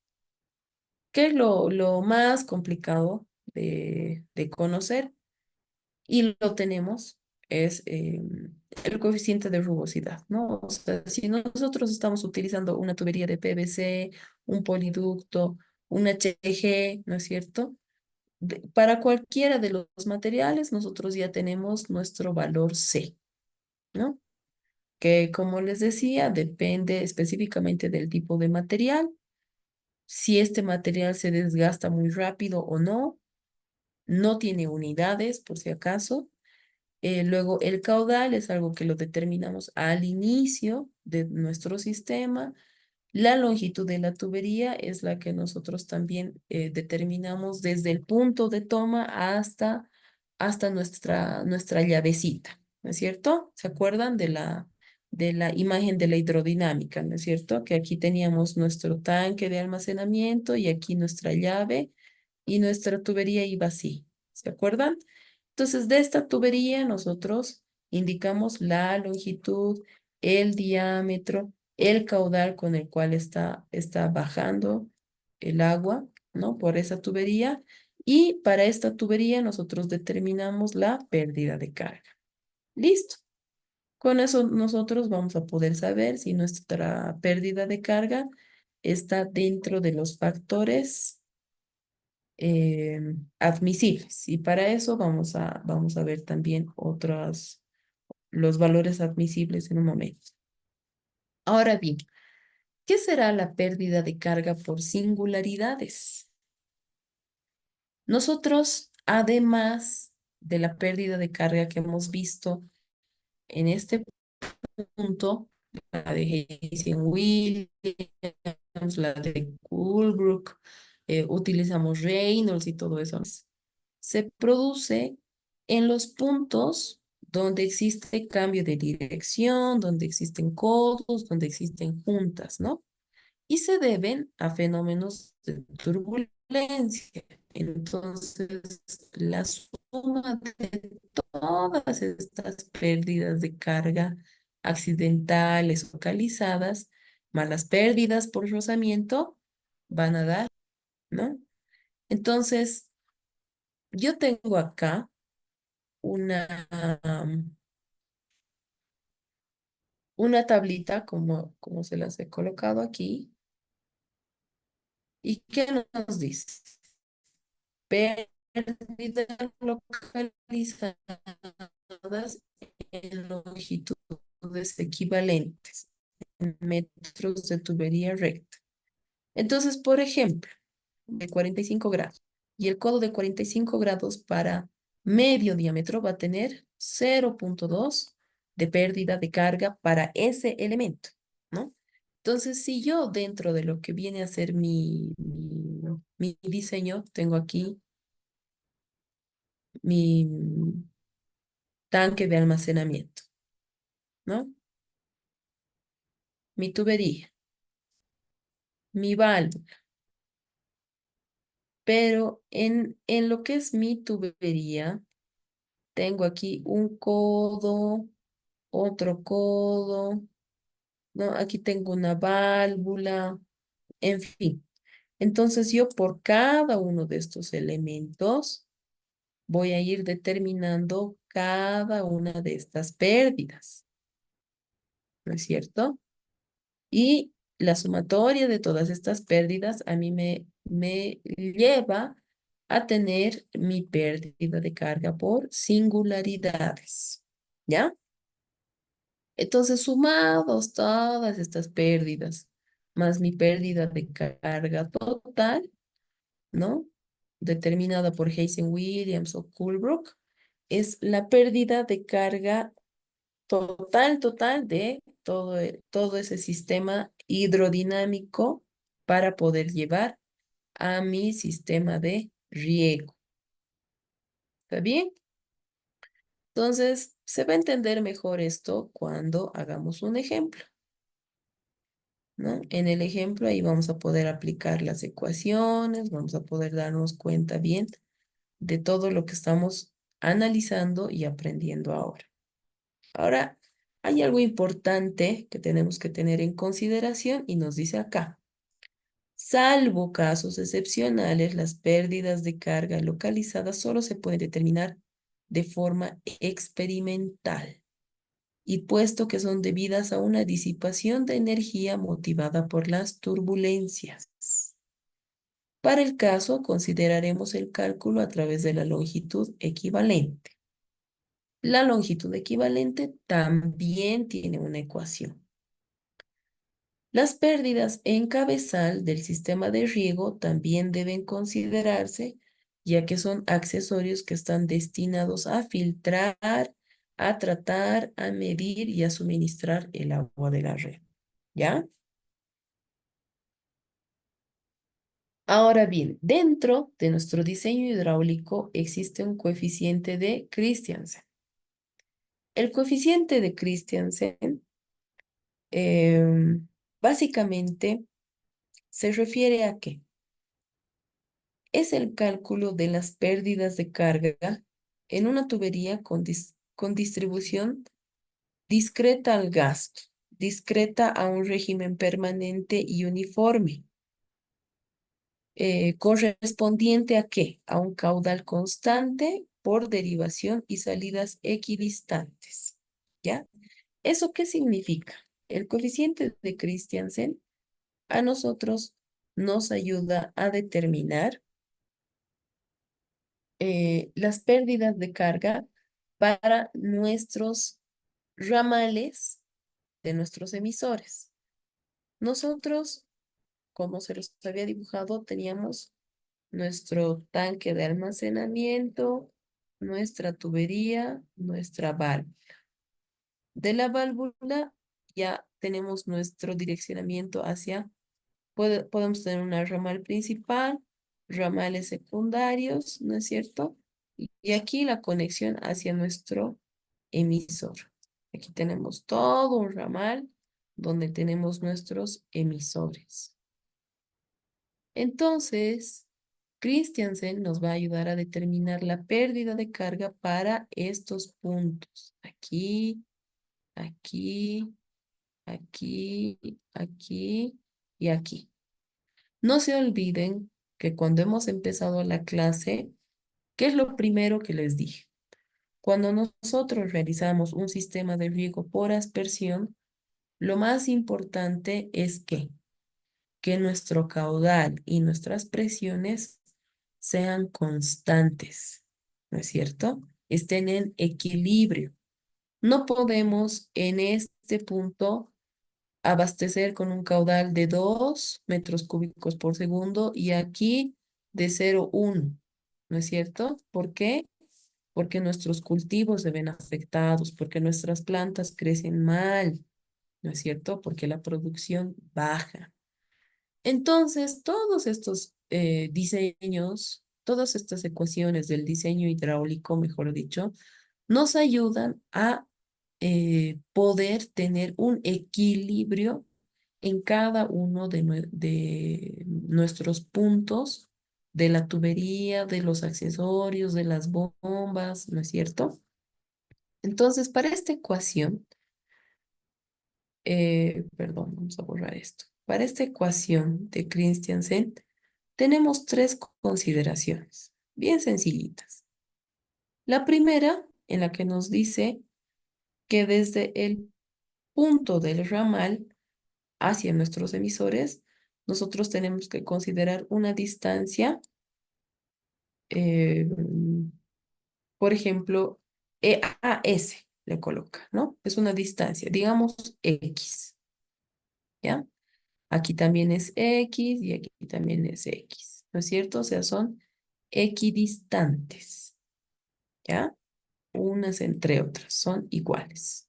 ¿qué es lo más complicado de conocer? Y lo tenemos, es el coeficiente de rugosidad, ¿no? O sea, si nosotros estamos utilizando una tubería de PVC, un poliducto, un HG, ¿no es cierto? Para cualquiera de los materiales, nosotros ya tenemos nuestro valor C, ¿no? Que como les decía, depende específicamente del tipo de material, si este material se desgasta muy rápido o no, no tiene unidades por si acaso. Luego el caudal es algo que lo determinamos al inicio de nuestro sistema. La longitud de la tubería es la que nosotros también determinamos desde el punto de toma hasta nuestra llavecita, ¿no es cierto? ¿Se acuerdan de la imagen de la hidrodinámica, ¿no es cierto? Que aquí teníamos nuestro tanque de almacenamiento y aquí nuestra llave y nuestra tubería iba así, ¿se acuerdan? Entonces, de esta tubería nosotros indicamos la longitud, el diámetro, el caudal con el cual está bajando el agua, ¿no? Por esa tubería. Y para esta tubería nosotros determinamos la pérdida de carga. Listo. Con eso nosotros vamos a poder saber si nuestra pérdida de carga está dentro de los factores admisibles. Y para eso vamos a ver también los valores admisibles en un momento. Ahora bien, ¿qué será la pérdida de carga por singularidades? Nosotros, además de la pérdida de carga que hemos visto en este punto, la de Heisenberg-Williams, la de Coolbrook, utilizamos Reynolds y todo eso. Se produce en los puntos donde existe cambio de dirección, donde existen codos, donde existen juntas, ¿no? Y se deben a fenómenos de turbulencia. Entonces, la suma de todas estas pérdidas de carga accidentales localizadas, más las pérdidas por rozamiento, van a dar, ¿no? Entonces, yo tengo acá una, una tablita como se las he colocado aquí. ¿Y qué nos dice? Pérdidas localizadas en longitudes equivalentes, en metros de tubería recta. Entonces, por ejemplo, de 45 grados. Y el codo de 45 grados para medio diámetro va a tener 0,2 de pérdida de carga para ese elemento, ¿no? Entonces, si yo dentro de lo que viene a ser mi diseño, tengo aquí mi tanque de almacenamiento, ¿no? Mi tubería, mi válvula, pero en lo que es mi tubería, tengo aquí un codo, otro codo, ¿no? Aquí tengo una válvula, en fin. Entonces yo por cada uno de estos elementos voy a ir determinando cada una de estas pérdidas. ¿no es cierto? Y la sumatoria de todas estas pérdidas a mí me lleva a tener mi pérdida de carga por singularidades, ¿ya? Entonces, sumados todas estas pérdidas, más mi pérdida de carga total, ¿no? Determinada por Hazen-Williams o Coolbrook, es la pérdida de carga total de todo ese sistema hidrodinámico para poder llevar a mi sistema de riego. ¿Está bien? Entonces, se va a entender mejor esto cuando hagamos un ejemplo, ¿no? En el ejemplo ahí vamos a poder aplicar las ecuaciones, vamos a poder darnos cuenta bien de todo lo que estamos analizando y aprendiendo ahora. Ahora, hay algo importante que tenemos que tener en consideración y nos dice acá. Salvo casos excepcionales, las pérdidas de carga localizadas solo se pueden determinar de forma experimental y puesto que son debidas a una disipación de energía motivada por las turbulencias. Para el caso, consideraremos el cálculo a través de la longitud equivalente. La longitud equivalente también tiene una ecuación. Las pérdidas en cabezal del sistema de riego también deben considerarse, ya que son accesorios que están destinados a filtrar, a tratar, a medir y a suministrar el agua de la red. ¿Ya? Ahora bien, dentro de nuestro diseño hidráulico existe un coeficiente de Christiansen. El coeficiente de Christiansen básicamente se refiere a qué? Es el cálculo de las pérdidas de carga en una tubería con distribución discreta al gasto, discreta a un régimen permanente y uniforme. ¿Correspondiente a qué? A un caudal constante por derivación y salidas equidistantes. ¿Ya? ¿Eso qué significa? El coeficiente de Christiansen a nosotros nos ayuda a determinar las pérdidas de carga para nuestros ramales de nuestros emisores. Nosotros, como se los había dibujado, teníamos nuestro tanque de almacenamiento, nuestra tubería, nuestra válvula. De la válvula ya tenemos nuestro direccionamiento hacia, podemos tener una ramal principal, ramales secundarios, ¿no es cierto? Y aquí la conexión hacia nuestro emisor. Aquí tenemos todo un ramal donde tenemos nuestros emisores. Entonces, Christiansen nos va a ayudar a determinar la pérdida de carga para estos puntos. Aquí, aquí, aquí, aquí y aquí. No se olviden que cuando hemos empezado la clase, ¿qué es lo primero que les dije? Cuando nosotros realizamos un sistema de riego por aspersión, lo más importante es que nuestro caudal y nuestras presiones sean constantes, ¿no es cierto? Estén en equilibrio. No podemos en este punto abastecer con un caudal de 2 metros cúbicos por segundo y aquí de 0,1, ¿no es cierto? ¿Por qué? Porque nuestros cultivos se ven afectados, porque nuestras plantas crecen mal, ¿no es cierto? Porque la producción baja. Entonces, todos estos diseños, todas estas ecuaciones del diseño hidráulico, mejor dicho, nos ayudan a poder tener un equilibrio en cada uno de nuestros puntos de la tubería, de los accesorios, de las bombas, ¿no es cierto? Entonces, para esta ecuación, perdón, vamos a borrar esto. Para esta ecuación de Christiansen, tenemos tres consideraciones, bien sencillitas. La primera, en la que nos dice que desde el punto del ramal hacia nuestros emisores, nosotros tenemos que considerar una distancia, eh, por ejemplo, EAS le coloca, ¿no? Es una distancia, digamos X, ¿ya? Aquí también es X y aquí también es X, ¿no es cierto? O sea, son equidistantes, ¿ya? Unas entre otras, son iguales.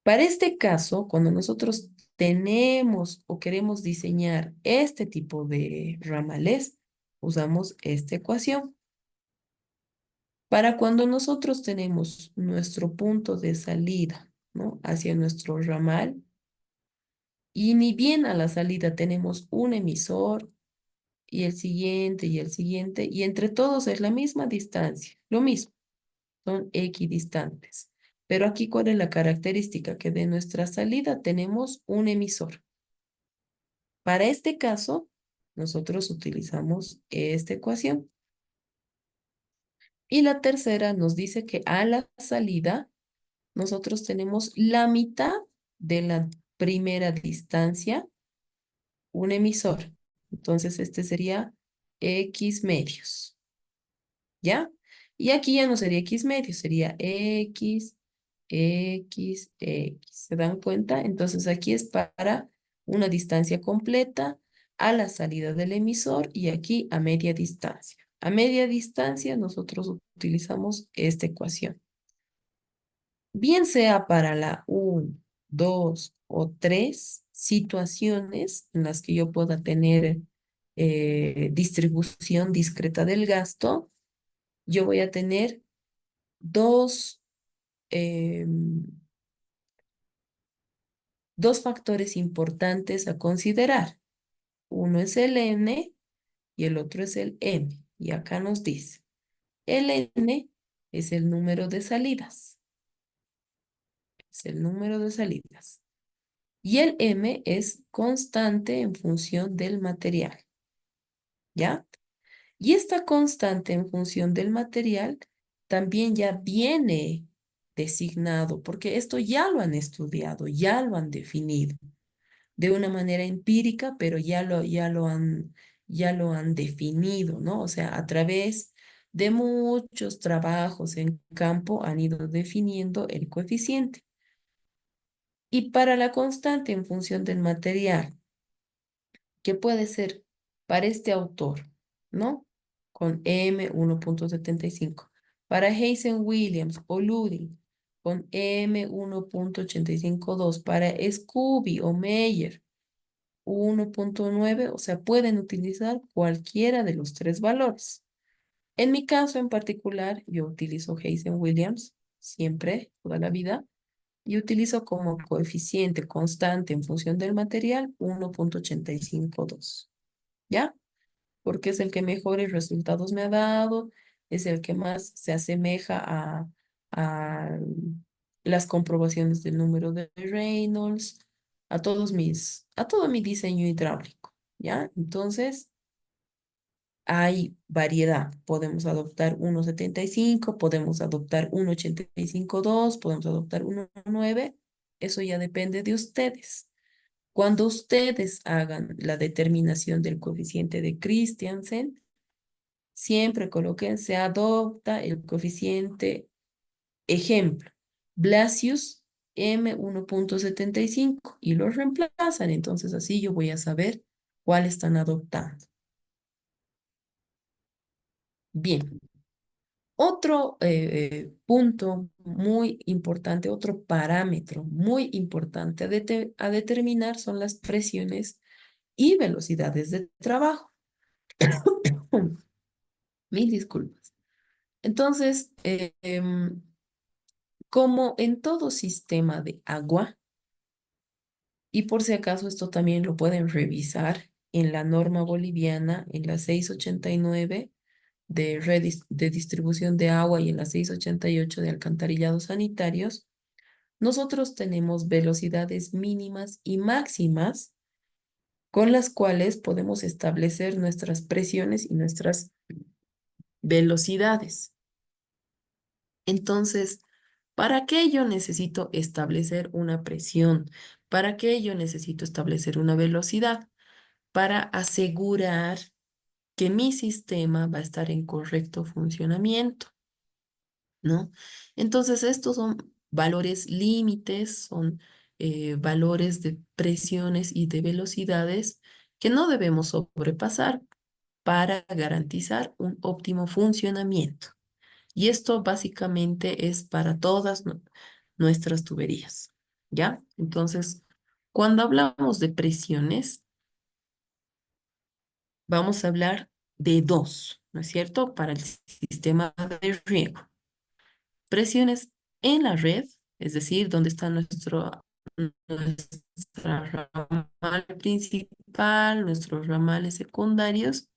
Para este caso, cuando nosotros tenemos o queremos diseñar este tipo de ramales, usamos esta ecuación. Para cuando nosotros tenemos nuestro punto de salida, ¿no? Hacia nuestro ramal, y ni bien a la salida tenemos un emisor y el siguiente, y entre todos es la misma distancia, lo mismo, son equidistantes. Pero aquí, ¿cuál es la característica? Que de nuestra salida tenemos un emisor. Para este caso, nosotros utilizamos esta ecuación. Y la tercera nos dice que a la salida nosotros tenemos la mitad de la primera distancia, un emisor. Entonces, este sería X medios, ¿ya? Y aquí ya no sería X medios, sería X, X, X. ¿Se dan cuenta? Entonces, aquí es para una distancia completa a la salida del emisor y aquí a media distancia. A media distancia nosotros utilizamos esta ecuación. Bien sea para la 1, 2 o 3 situaciones en las que yo pueda tener distribución discreta del gasto, yo voy a tener dos, dos factores importantes a considerar. Uno es el N y el otro es el M. Y acá nos dice, el N es el número de salidas. Es el número de salidas. Y el M es constante en función del material, ¿ya? Y esta constante en función del material también ya viene designado, porque esto ya lo han estudiado, ya lo han definido de una manera empírica, pero ya lo han definido, ¿no? O sea, a través de muchos trabajos en campo han ido definiendo el coeficiente. Y para la constante en función del material, que puede ser para este autor, ¿no? Con M 1.75. Para Hazen Williams o Luding, con M 1.852. Para Scooby o Meyer, 1.9. O sea, pueden utilizar cualquiera de los tres valores. En mi caso en particular, yo utilizo Hazen Williams siempre, toda la vida, y utilizo como coeficiente constante en función del material 1.852. ¿Ya? Porque es el que mejores resultados me ha dado, es el que más se asemeja a las comprobaciones del número de Reynolds, a todo mi diseño hidráulico, ¿ya? Entonces, hay variedad. Podemos adoptar 1.75, podemos adoptar 1.852, podemos adoptar 1.9. Eso ya depende de ustedes. Cuando ustedes hagan la determinación del coeficiente de Christiansen, siempre coloquen, se adopta el coeficiente ejemplo, Blasius M 1.75 y lo reemplazan. Entonces así yo voy a saber cuál están adoptando. Bien, otro punto muy importante, otro parámetro muy importante a determinar son las presiones y velocidades de trabajo. Mil disculpas. Entonces, como en todo sistema de agua, y por si acaso esto también lo pueden revisar en la norma boliviana, en la 689 de distribución de agua y en la 688 de alcantarillados sanitarios, nosotros tenemos velocidades mínimas y máximas con las cuales podemos establecer nuestras presiones y nuestras velocidades. Entonces, Para qué yo necesito establecer una presión, para qué yo necesito establecer una velocidad, para asegurar que mi sistema va a estar en correcto funcionamiento, ¿no? Entonces, estos son valores límites, son valores de presiones y de velocidades que no debemos sobrepasar para garantizar un óptimo funcionamiento. Y esto básicamente es para todas nuestras tuberías, ¿ya? Entonces, cuando hablamos de presiones, vamos a hablar de dos, ¿no es cierto? Para el sistema de riego. Presiones en la red, es decir, donde está nuestra ramal principal, nuestros ramales secundarios,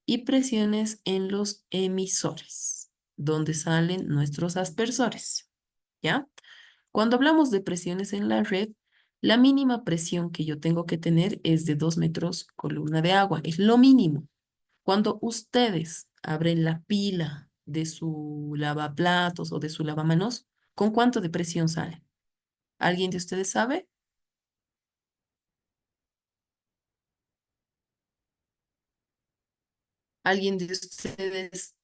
y presiones en los emisores, donde salen nuestros aspersores, ¿ya? Cuando hablamos de presiones en la red, la mínima presión que yo tengo que tener es de 2 metros columna de agua, es lo mínimo. Cuando ustedes abren la pila de su lavaplatos o de su lavamanos, ¿con cuánto de presión sale? ¿Alguien de ustedes sabe? ¿Alguien de ustedes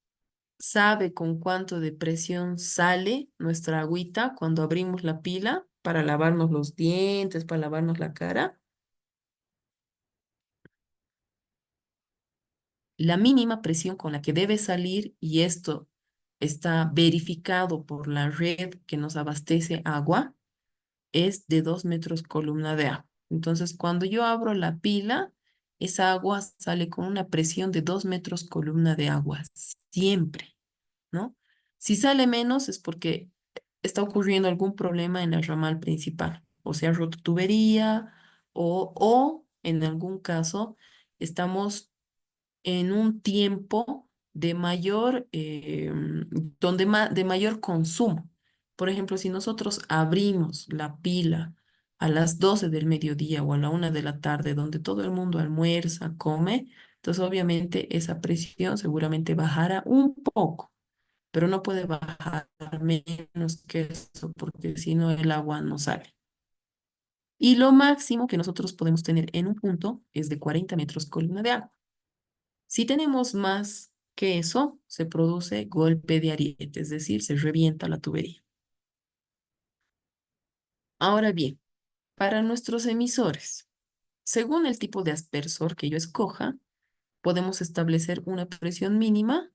sabe con cuánto de presión sale nuestra agüita cuando abrimos la pila para lavarnos los dientes, para lavarnos la cara? La mínima presión con la que debe salir, y esto está verificado por la red que nos abastece agua, es de 2 metros columna de agua. Entonces, cuando yo abro la pila, esa agua sale con una presión de 2 metros columna de agua, siempre, ¿no? Si sale menos es porque está ocurriendo algún problema en la ramal principal, o sea, roto tubería, o en algún caso estamos en un tiempo de mayor, de mayor consumo. Por ejemplo, si nosotros abrimos la pila a las 12 del mediodía o a la 1 de la tarde, donde todo el mundo almuerza, come, entonces obviamente esa presión seguramente bajará un poco, pero no puede bajar menos que eso, porque si no el agua no sale. Y lo máximo que nosotros podemos tener en un punto es de 40 metros columna de agua. Si tenemos más que eso, se produce golpe de ariete, es decir, se revienta la tubería. Ahora bien, para nuestros emisores, según el tipo de aspersor que yo escoja, podemos establecer una presión mínima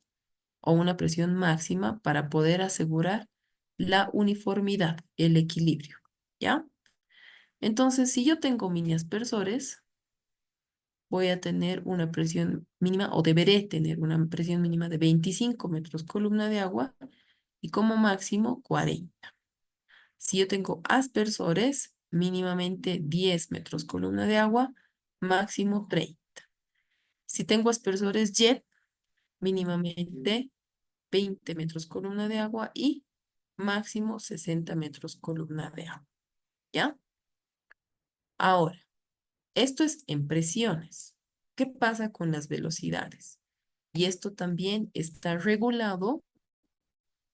o una presión máxima para poder asegurar la uniformidad, el equilibrio, ¿ya? Entonces, si yo tengo mini aspersores, voy a tener una presión mínima o deberé tener una presión mínima de 25 metros columna de agua y como máximo 40. Si yo tengo aspersores, mínimamente 10 metros columna de agua, máximo 30. Si tengo aspersores JET, mínimamente 20 metros columna de agua y máximo 60 metros columna de agua. ¿Ya? Ahora, esto es en presiones. ¿Qué pasa con las velocidades? Y esto también está regulado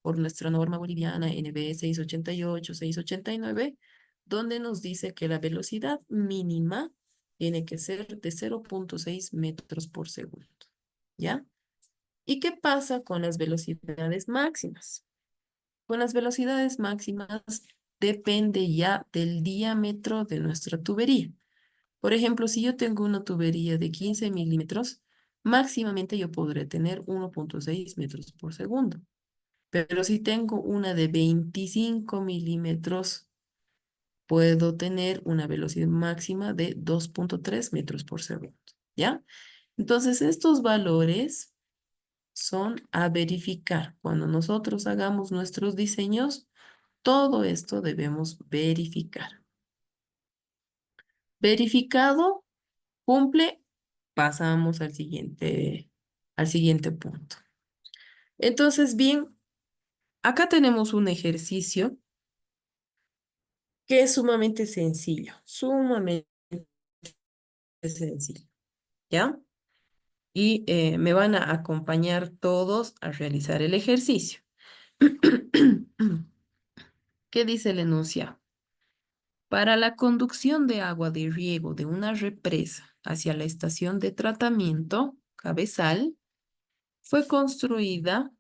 por nuestra norma boliviana NB 688, 689, donde nos dice que la velocidad mínima tiene que ser de 0,6 metros por segundo. ¿Ya? ¿Y qué pasa con las velocidades máximas? Con las velocidades máximas depende ya del diámetro de nuestra tubería. Por ejemplo, si yo tengo una tubería de 15 milímetros, máximamente yo podré tener 1,6 metros por segundo. Pero si tengo una de 25 milímetros, puedo tener una velocidad máxima de 2,3 metros por segundo. ¿Ya? Entonces, estos valores son a verificar. Cuando nosotros hagamos nuestros diseños, todo esto debemos verificar. Verificado, cumple, pasamos al siguiente punto. Entonces, bien, acá tenemos un ejercicio que es sumamente sencillo, ¿ya? Y me van a acompañar todos a realizar el ejercicio. ¿Qué dice el enunciado? Para la conducción de agua de riego de una represa hacia la estación de tratamiento, Cabezal, fue construida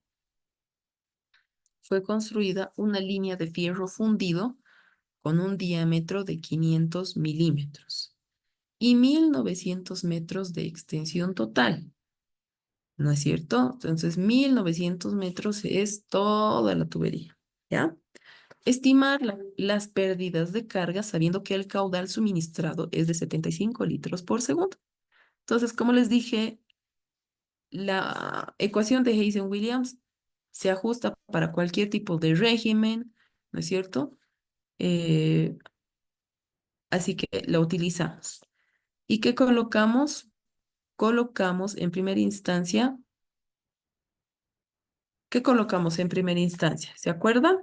una línea de fierro fundido con un diámetro de 500 milímetros y 1900 metros de extensión total. ¿No es cierto? Entonces, 1900 metros es toda la tubería, ¿ya? Estimar las pérdidas de carga sabiendo que el caudal suministrado es de 75 litros por segundo. Entonces, como les dije, la ecuación de Heisenberg-Williams se ajusta para cualquier tipo de régimen, ¿no es cierto? Eh, Así que la utilizamos. ¿Y qué colocamos? Colocamos en primera instancia, ¿qué colocamos en primera instancia? ¿Se acuerdan?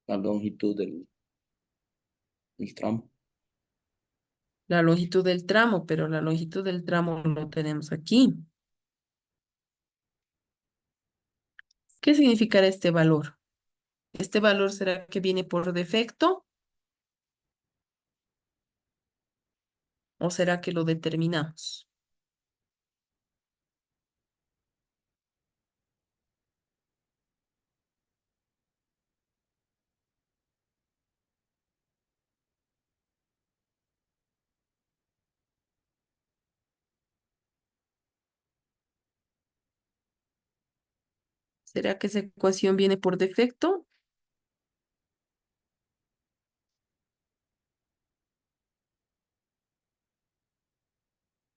La longitud del tramo. La longitud del tramo, pero la longitud del tramo lo tenemos aquí. ¿Qué significará este valor? ¿Este valor será que viene por defecto o será que lo determinamos? ¿Será que esa ecuación viene por defecto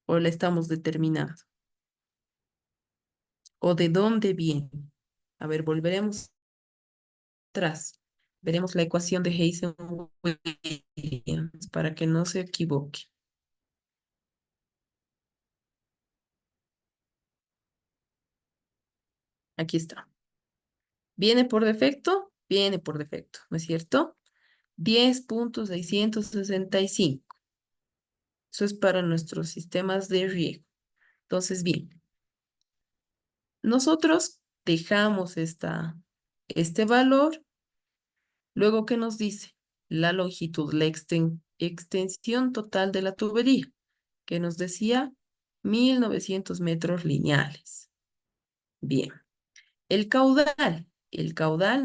o la estamos determinando? ¿O de dónde viene? A ver, volveremos atrás. Veremos la ecuación de Heisenberg-Williams para que no se equivoque. Aquí está. ¿Viene por defecto? Viene por defecto, ¿no es cierto? 10.665. Eso es para nuestros sistemas de riego. Entonces, bien, nosotros dejamos este valor. Luego, ¿qué nos dice? La longitud, la extensión total de la tubería, que nos decía 1900 metros lineales. Bien. El caudal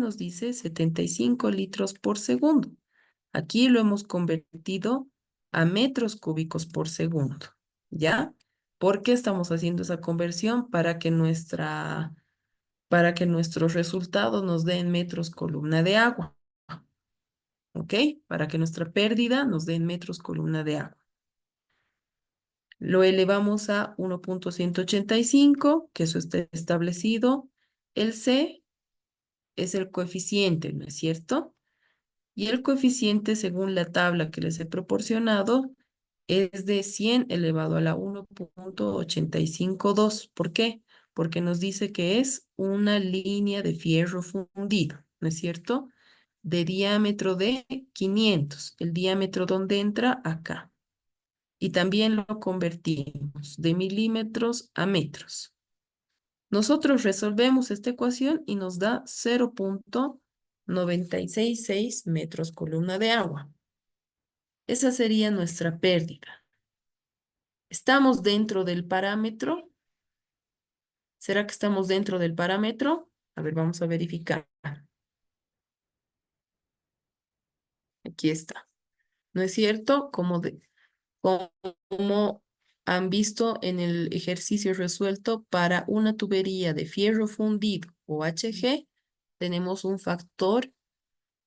nos dice 75 litros por segundo. Aquí lo hemos convertido a metros cúbicos por segundo, ¿ya? ¿Por qué estamos haciendo esa conversión? Para que nuestros resultados nos den metros columna de agua, ¿ok? Para que nuestra pérdida nos den metros columna de agua. Lo elevamos a 1.185, que eso está establecido. El C es el coeficiente, ¿no es cierto? Y el coeficiente, según la tabla que les he proporcionado, es de 100 elevado a la 1.852. ¿Por qué? Porque nos dice que es una línea de fierro fundido, ¿no es cierto? De diámetro de 500. El diámetro donde entra acá. Y también lo convertimos de milímetros a metros. Nosotros resolvemos esta ecuación y nos da 0.966 metros columna de agua. Esa sería nuestra pérdida. ¿Estamos dentro del parámetro? ¿Será que estamos dentro del parámetro? A ver, vamos a verificar. Aquí está. ¿No es cierto? Como han visto en el ejercicio resuelto para una tubería de fierro fundido o HG, tenemos un factor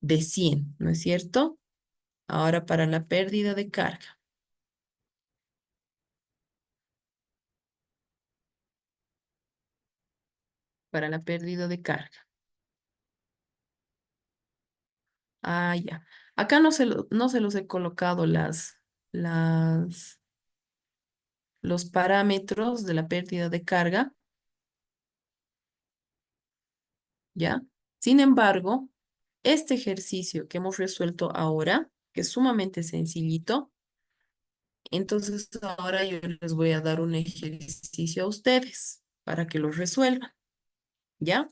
de 100, ¿no es cierto? Ahora para la pérdida de carga. Para la pérdida de carga. Ah, ya. Acá no se los he colocado los parámetros de la pérdida de carga, ¿ya? Sin embargo, este ejercicio que hemos resuelto ahora, que es sumamente sencillito, entonces ahora yo les voy a dar un ejercicio a ustedes para que lo resuelvan. ¿ya?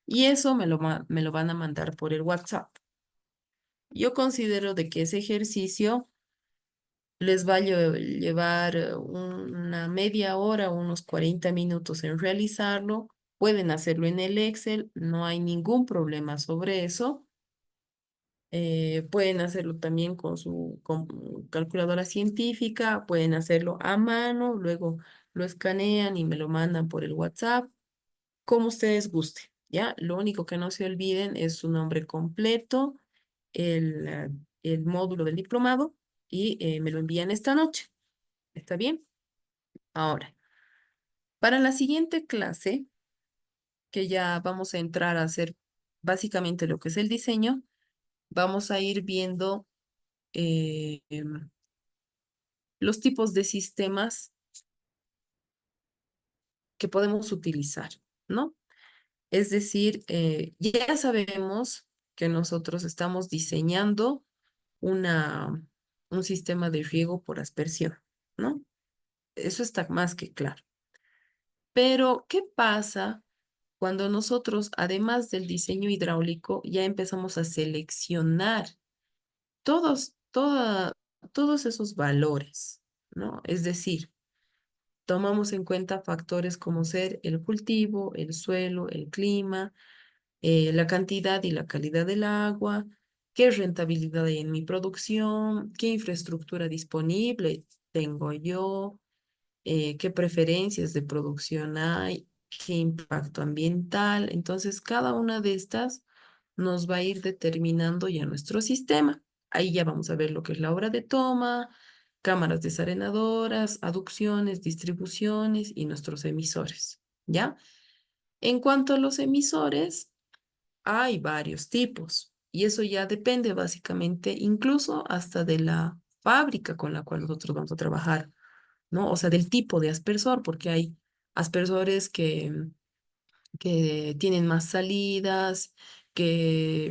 Y eso me lo van a mandar por el WhatsApp. Yo considero de que ese ejercicio les va a llevar una media hora, unos 40 minutos en realizarlo. Pueden hacerlo en el Excel, no hay ningún problema sobre eso. Pueden hacerlo también con calculadora científica, pueden hacerlo a mano, luego lo escanean y me lo mandan por el WhatsApp, como ustedes gusten, ¿ya? Lo único que no se olviden es su nombre completo, el módulo del diplomado y me lo envían esta noche. ¿Está bien? Ahora, para la siguiente clase, que ya vamos a entrar a hacer básicamente lo que es el diseño, vamos a ir viendo los tipos de sistemas que podemos utilizar, ¿no? Es decir, ya sabemos que nosotros estamos diseñando una, un sistema de riego por aspersión, ¿no? Eso está más que claro. Pero, ¿qué pasa cuando nosotros, además del diseño hidráulico, ya empezamos a seleccionar todos esos valores, ¿no? Es decir, tomamos en cuenta factores como ser el cultivo, el suelo, el clima, la cantidad y la calidad del agua, qué rentabilidad hay en mi producción, qué infraestructura disponible tengo yo, qué preferencias de producción hay, qué impacto ambiental. Entonces, cada una de estas nos va a ir determinando ya nuestro sistema. Ahí ya vamos a ver lo que es la obra de toma, cámaras desarenadoras, aducciones, distribuciones y nuestros emisores, ¿ya? En cuanto a los emisores, hay varios tipos y eso ya depende básicamente incluso hasta de la fábrica con la cual nosotros vamos a trabajar, ¿no? O sea, del tipo de aspersor, porque hay aspersores que tienen más salidas, que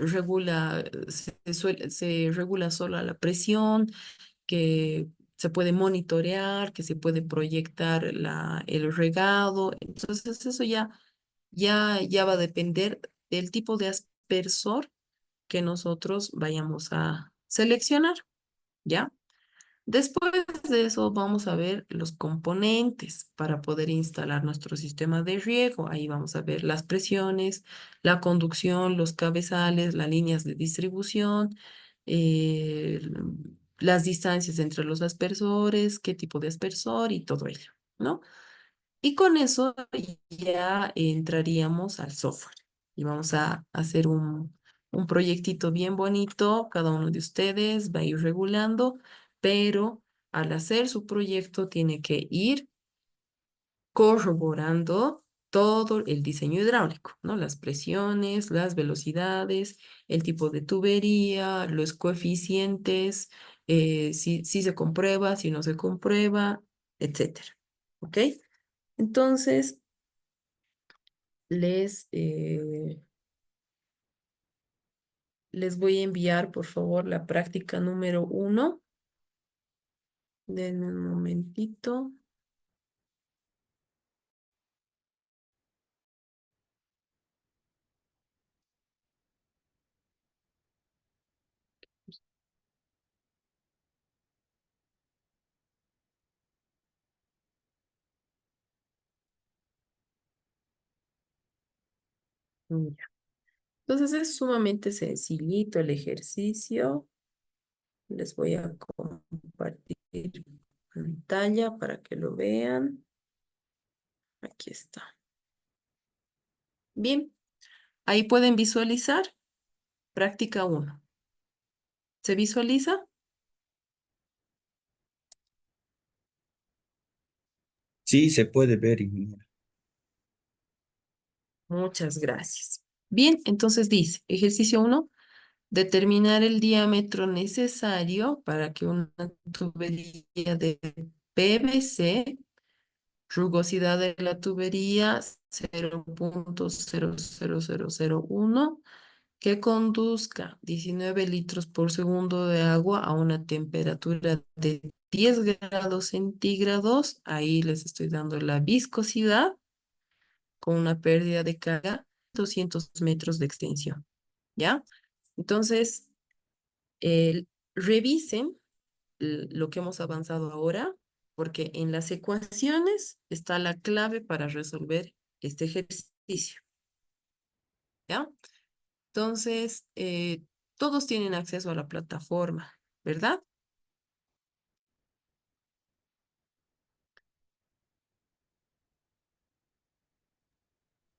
se regula solo a la presión, que se puede monitorear, que se puede proyectar el regado. Entonces, eso ya va a depender del tipo de aspersor que nosotros vayamos a seleccionar, ¿ya? Después de eso vamos a ver los componentes para poder instalar nuestro sistema de riego. Ahí vamos a ver las presiones, la conducción, los cabezales, las líneas de distribución, eh, las distancias entre los aspersores, qué tipo de aspersor y todo ello, ¿no? Y con eso ya entraríamos al software y vamos a hacer un proyectito bien bonito. Cada uno de ustedes va a ir regulando, pero al hacer su proyecto tiene que ir corroborando todo el diseño hidráulico, ¿no? Las presiones, las velocidades, el tipo de tubería, los coeficientes, si se comprueba, si no se comprueba, etcétera. ¿Ok? Entonces, les, eh, les voy a enviar, por favor, la práctica número 1. Denme un momentito. Ya. Entonces, es sumamente sencillito el ejercicio. Les voy a compartir pantalla para que lo vean. Aquí está. Bien, ahí pueden visualizar práctica 1. ¿Se visualiza? Sí, se puede ver, ingeniero. Muchas gracias. Bien, entonces dice, ejercicio 1, determinar el diámetro necesario para que una tubería de PVC, rugosidad de la tubería 0,00001, que conduzca 19 litros por segundo de agua a una temperatura de 10 grados centígrados. Ahí les estoy dando la viscosidad con una pérdida de carga 200 metros de extensión, ¿ya? Entonces, revisen lo que hemos avanzado ahora, porque en las ecuaciones está la clave para resolver este ejercicio, ¿ya? Entonces, todos tienen acceso a la plataforma, ¿verdad?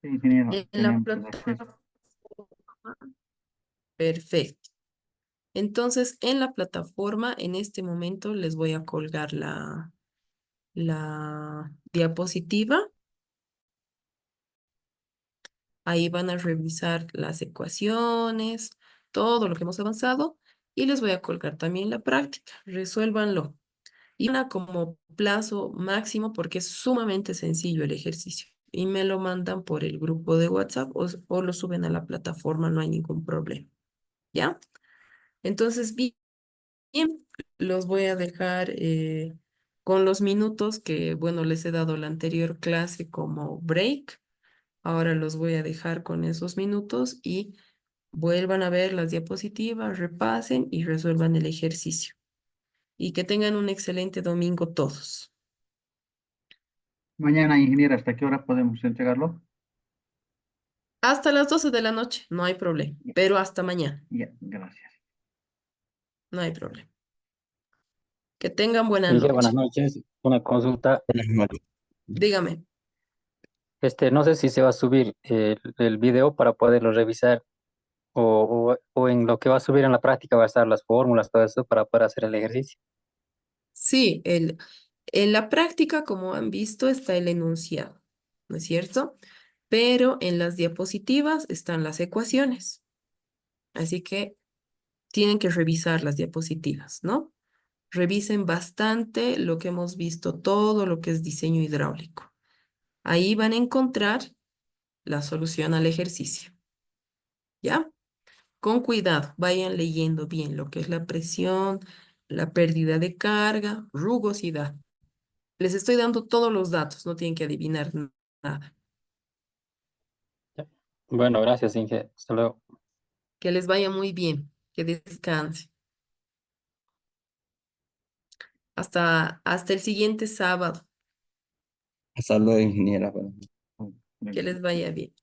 Sí, ingeniero, En la tenemos el acceso. plataforma, perfecto. Entonces, en la plataforma, en este momento les voy a colgar la diapositiva. Ahí van a revisar las ecuaciones, todo lo que hemos avanzado, y les voy a colgar también la práctica. Resuélvanlo. Y una como plazo máximo porque es sumamente sencillo el ejercicio. Y me lo mandan por el grupo de WhatsApp o lo suben a la plataforma, no hay ningún problema. ¿Ya? Entonces, bien, los voy a dejar con los minutos que, bueno, les he dado la anterior clase como break. Ahora los voy a dejar con esos minutos y vuelvan a ver las diapositivas, repasen y resuelvan el ejercicio. Y que tengan un excelente domingo todos. Mañana, ingeniero, ¿hasta qué hora podemos entregarlo? Hasta las 12 de la noche, no hay problema, Ya, pero hasta mañana, ya, gracias. no hay problema. Que tengan buena Inge, buenas noche. noches. Una consulta. Buenas noches. Dígame. No sé si se va a subir el video para poderlo revisar o en lo que va a subir en la práctica va a estar las fórmulas, todo eso para poder hacer el ejercicio. Sí, en la práctica, como han visto, está el enunciado, ¿no es cierto? Pero en las diapositivas están las ecuaciones. Así que tienen que revisar las diapositivas, ¿no? Revisen bastante lo que hemos visto, todo lo que es diseño hidráulico. Ahí van a encontrar la solución al ejercicio, ¿ya? Con cuidado, vayan leyendo bien lo que es la presión, la pérdida de carga, rugosidad. Les estoy dando todos los datos, no tienen que adivinar nada. Ya. Bueno, gracias, Inge. Hasta luego. Que les vaya muy bien, que descansen. Hasta el siguiente sábado, Hasta luego, ingeniera. que les vaya bien.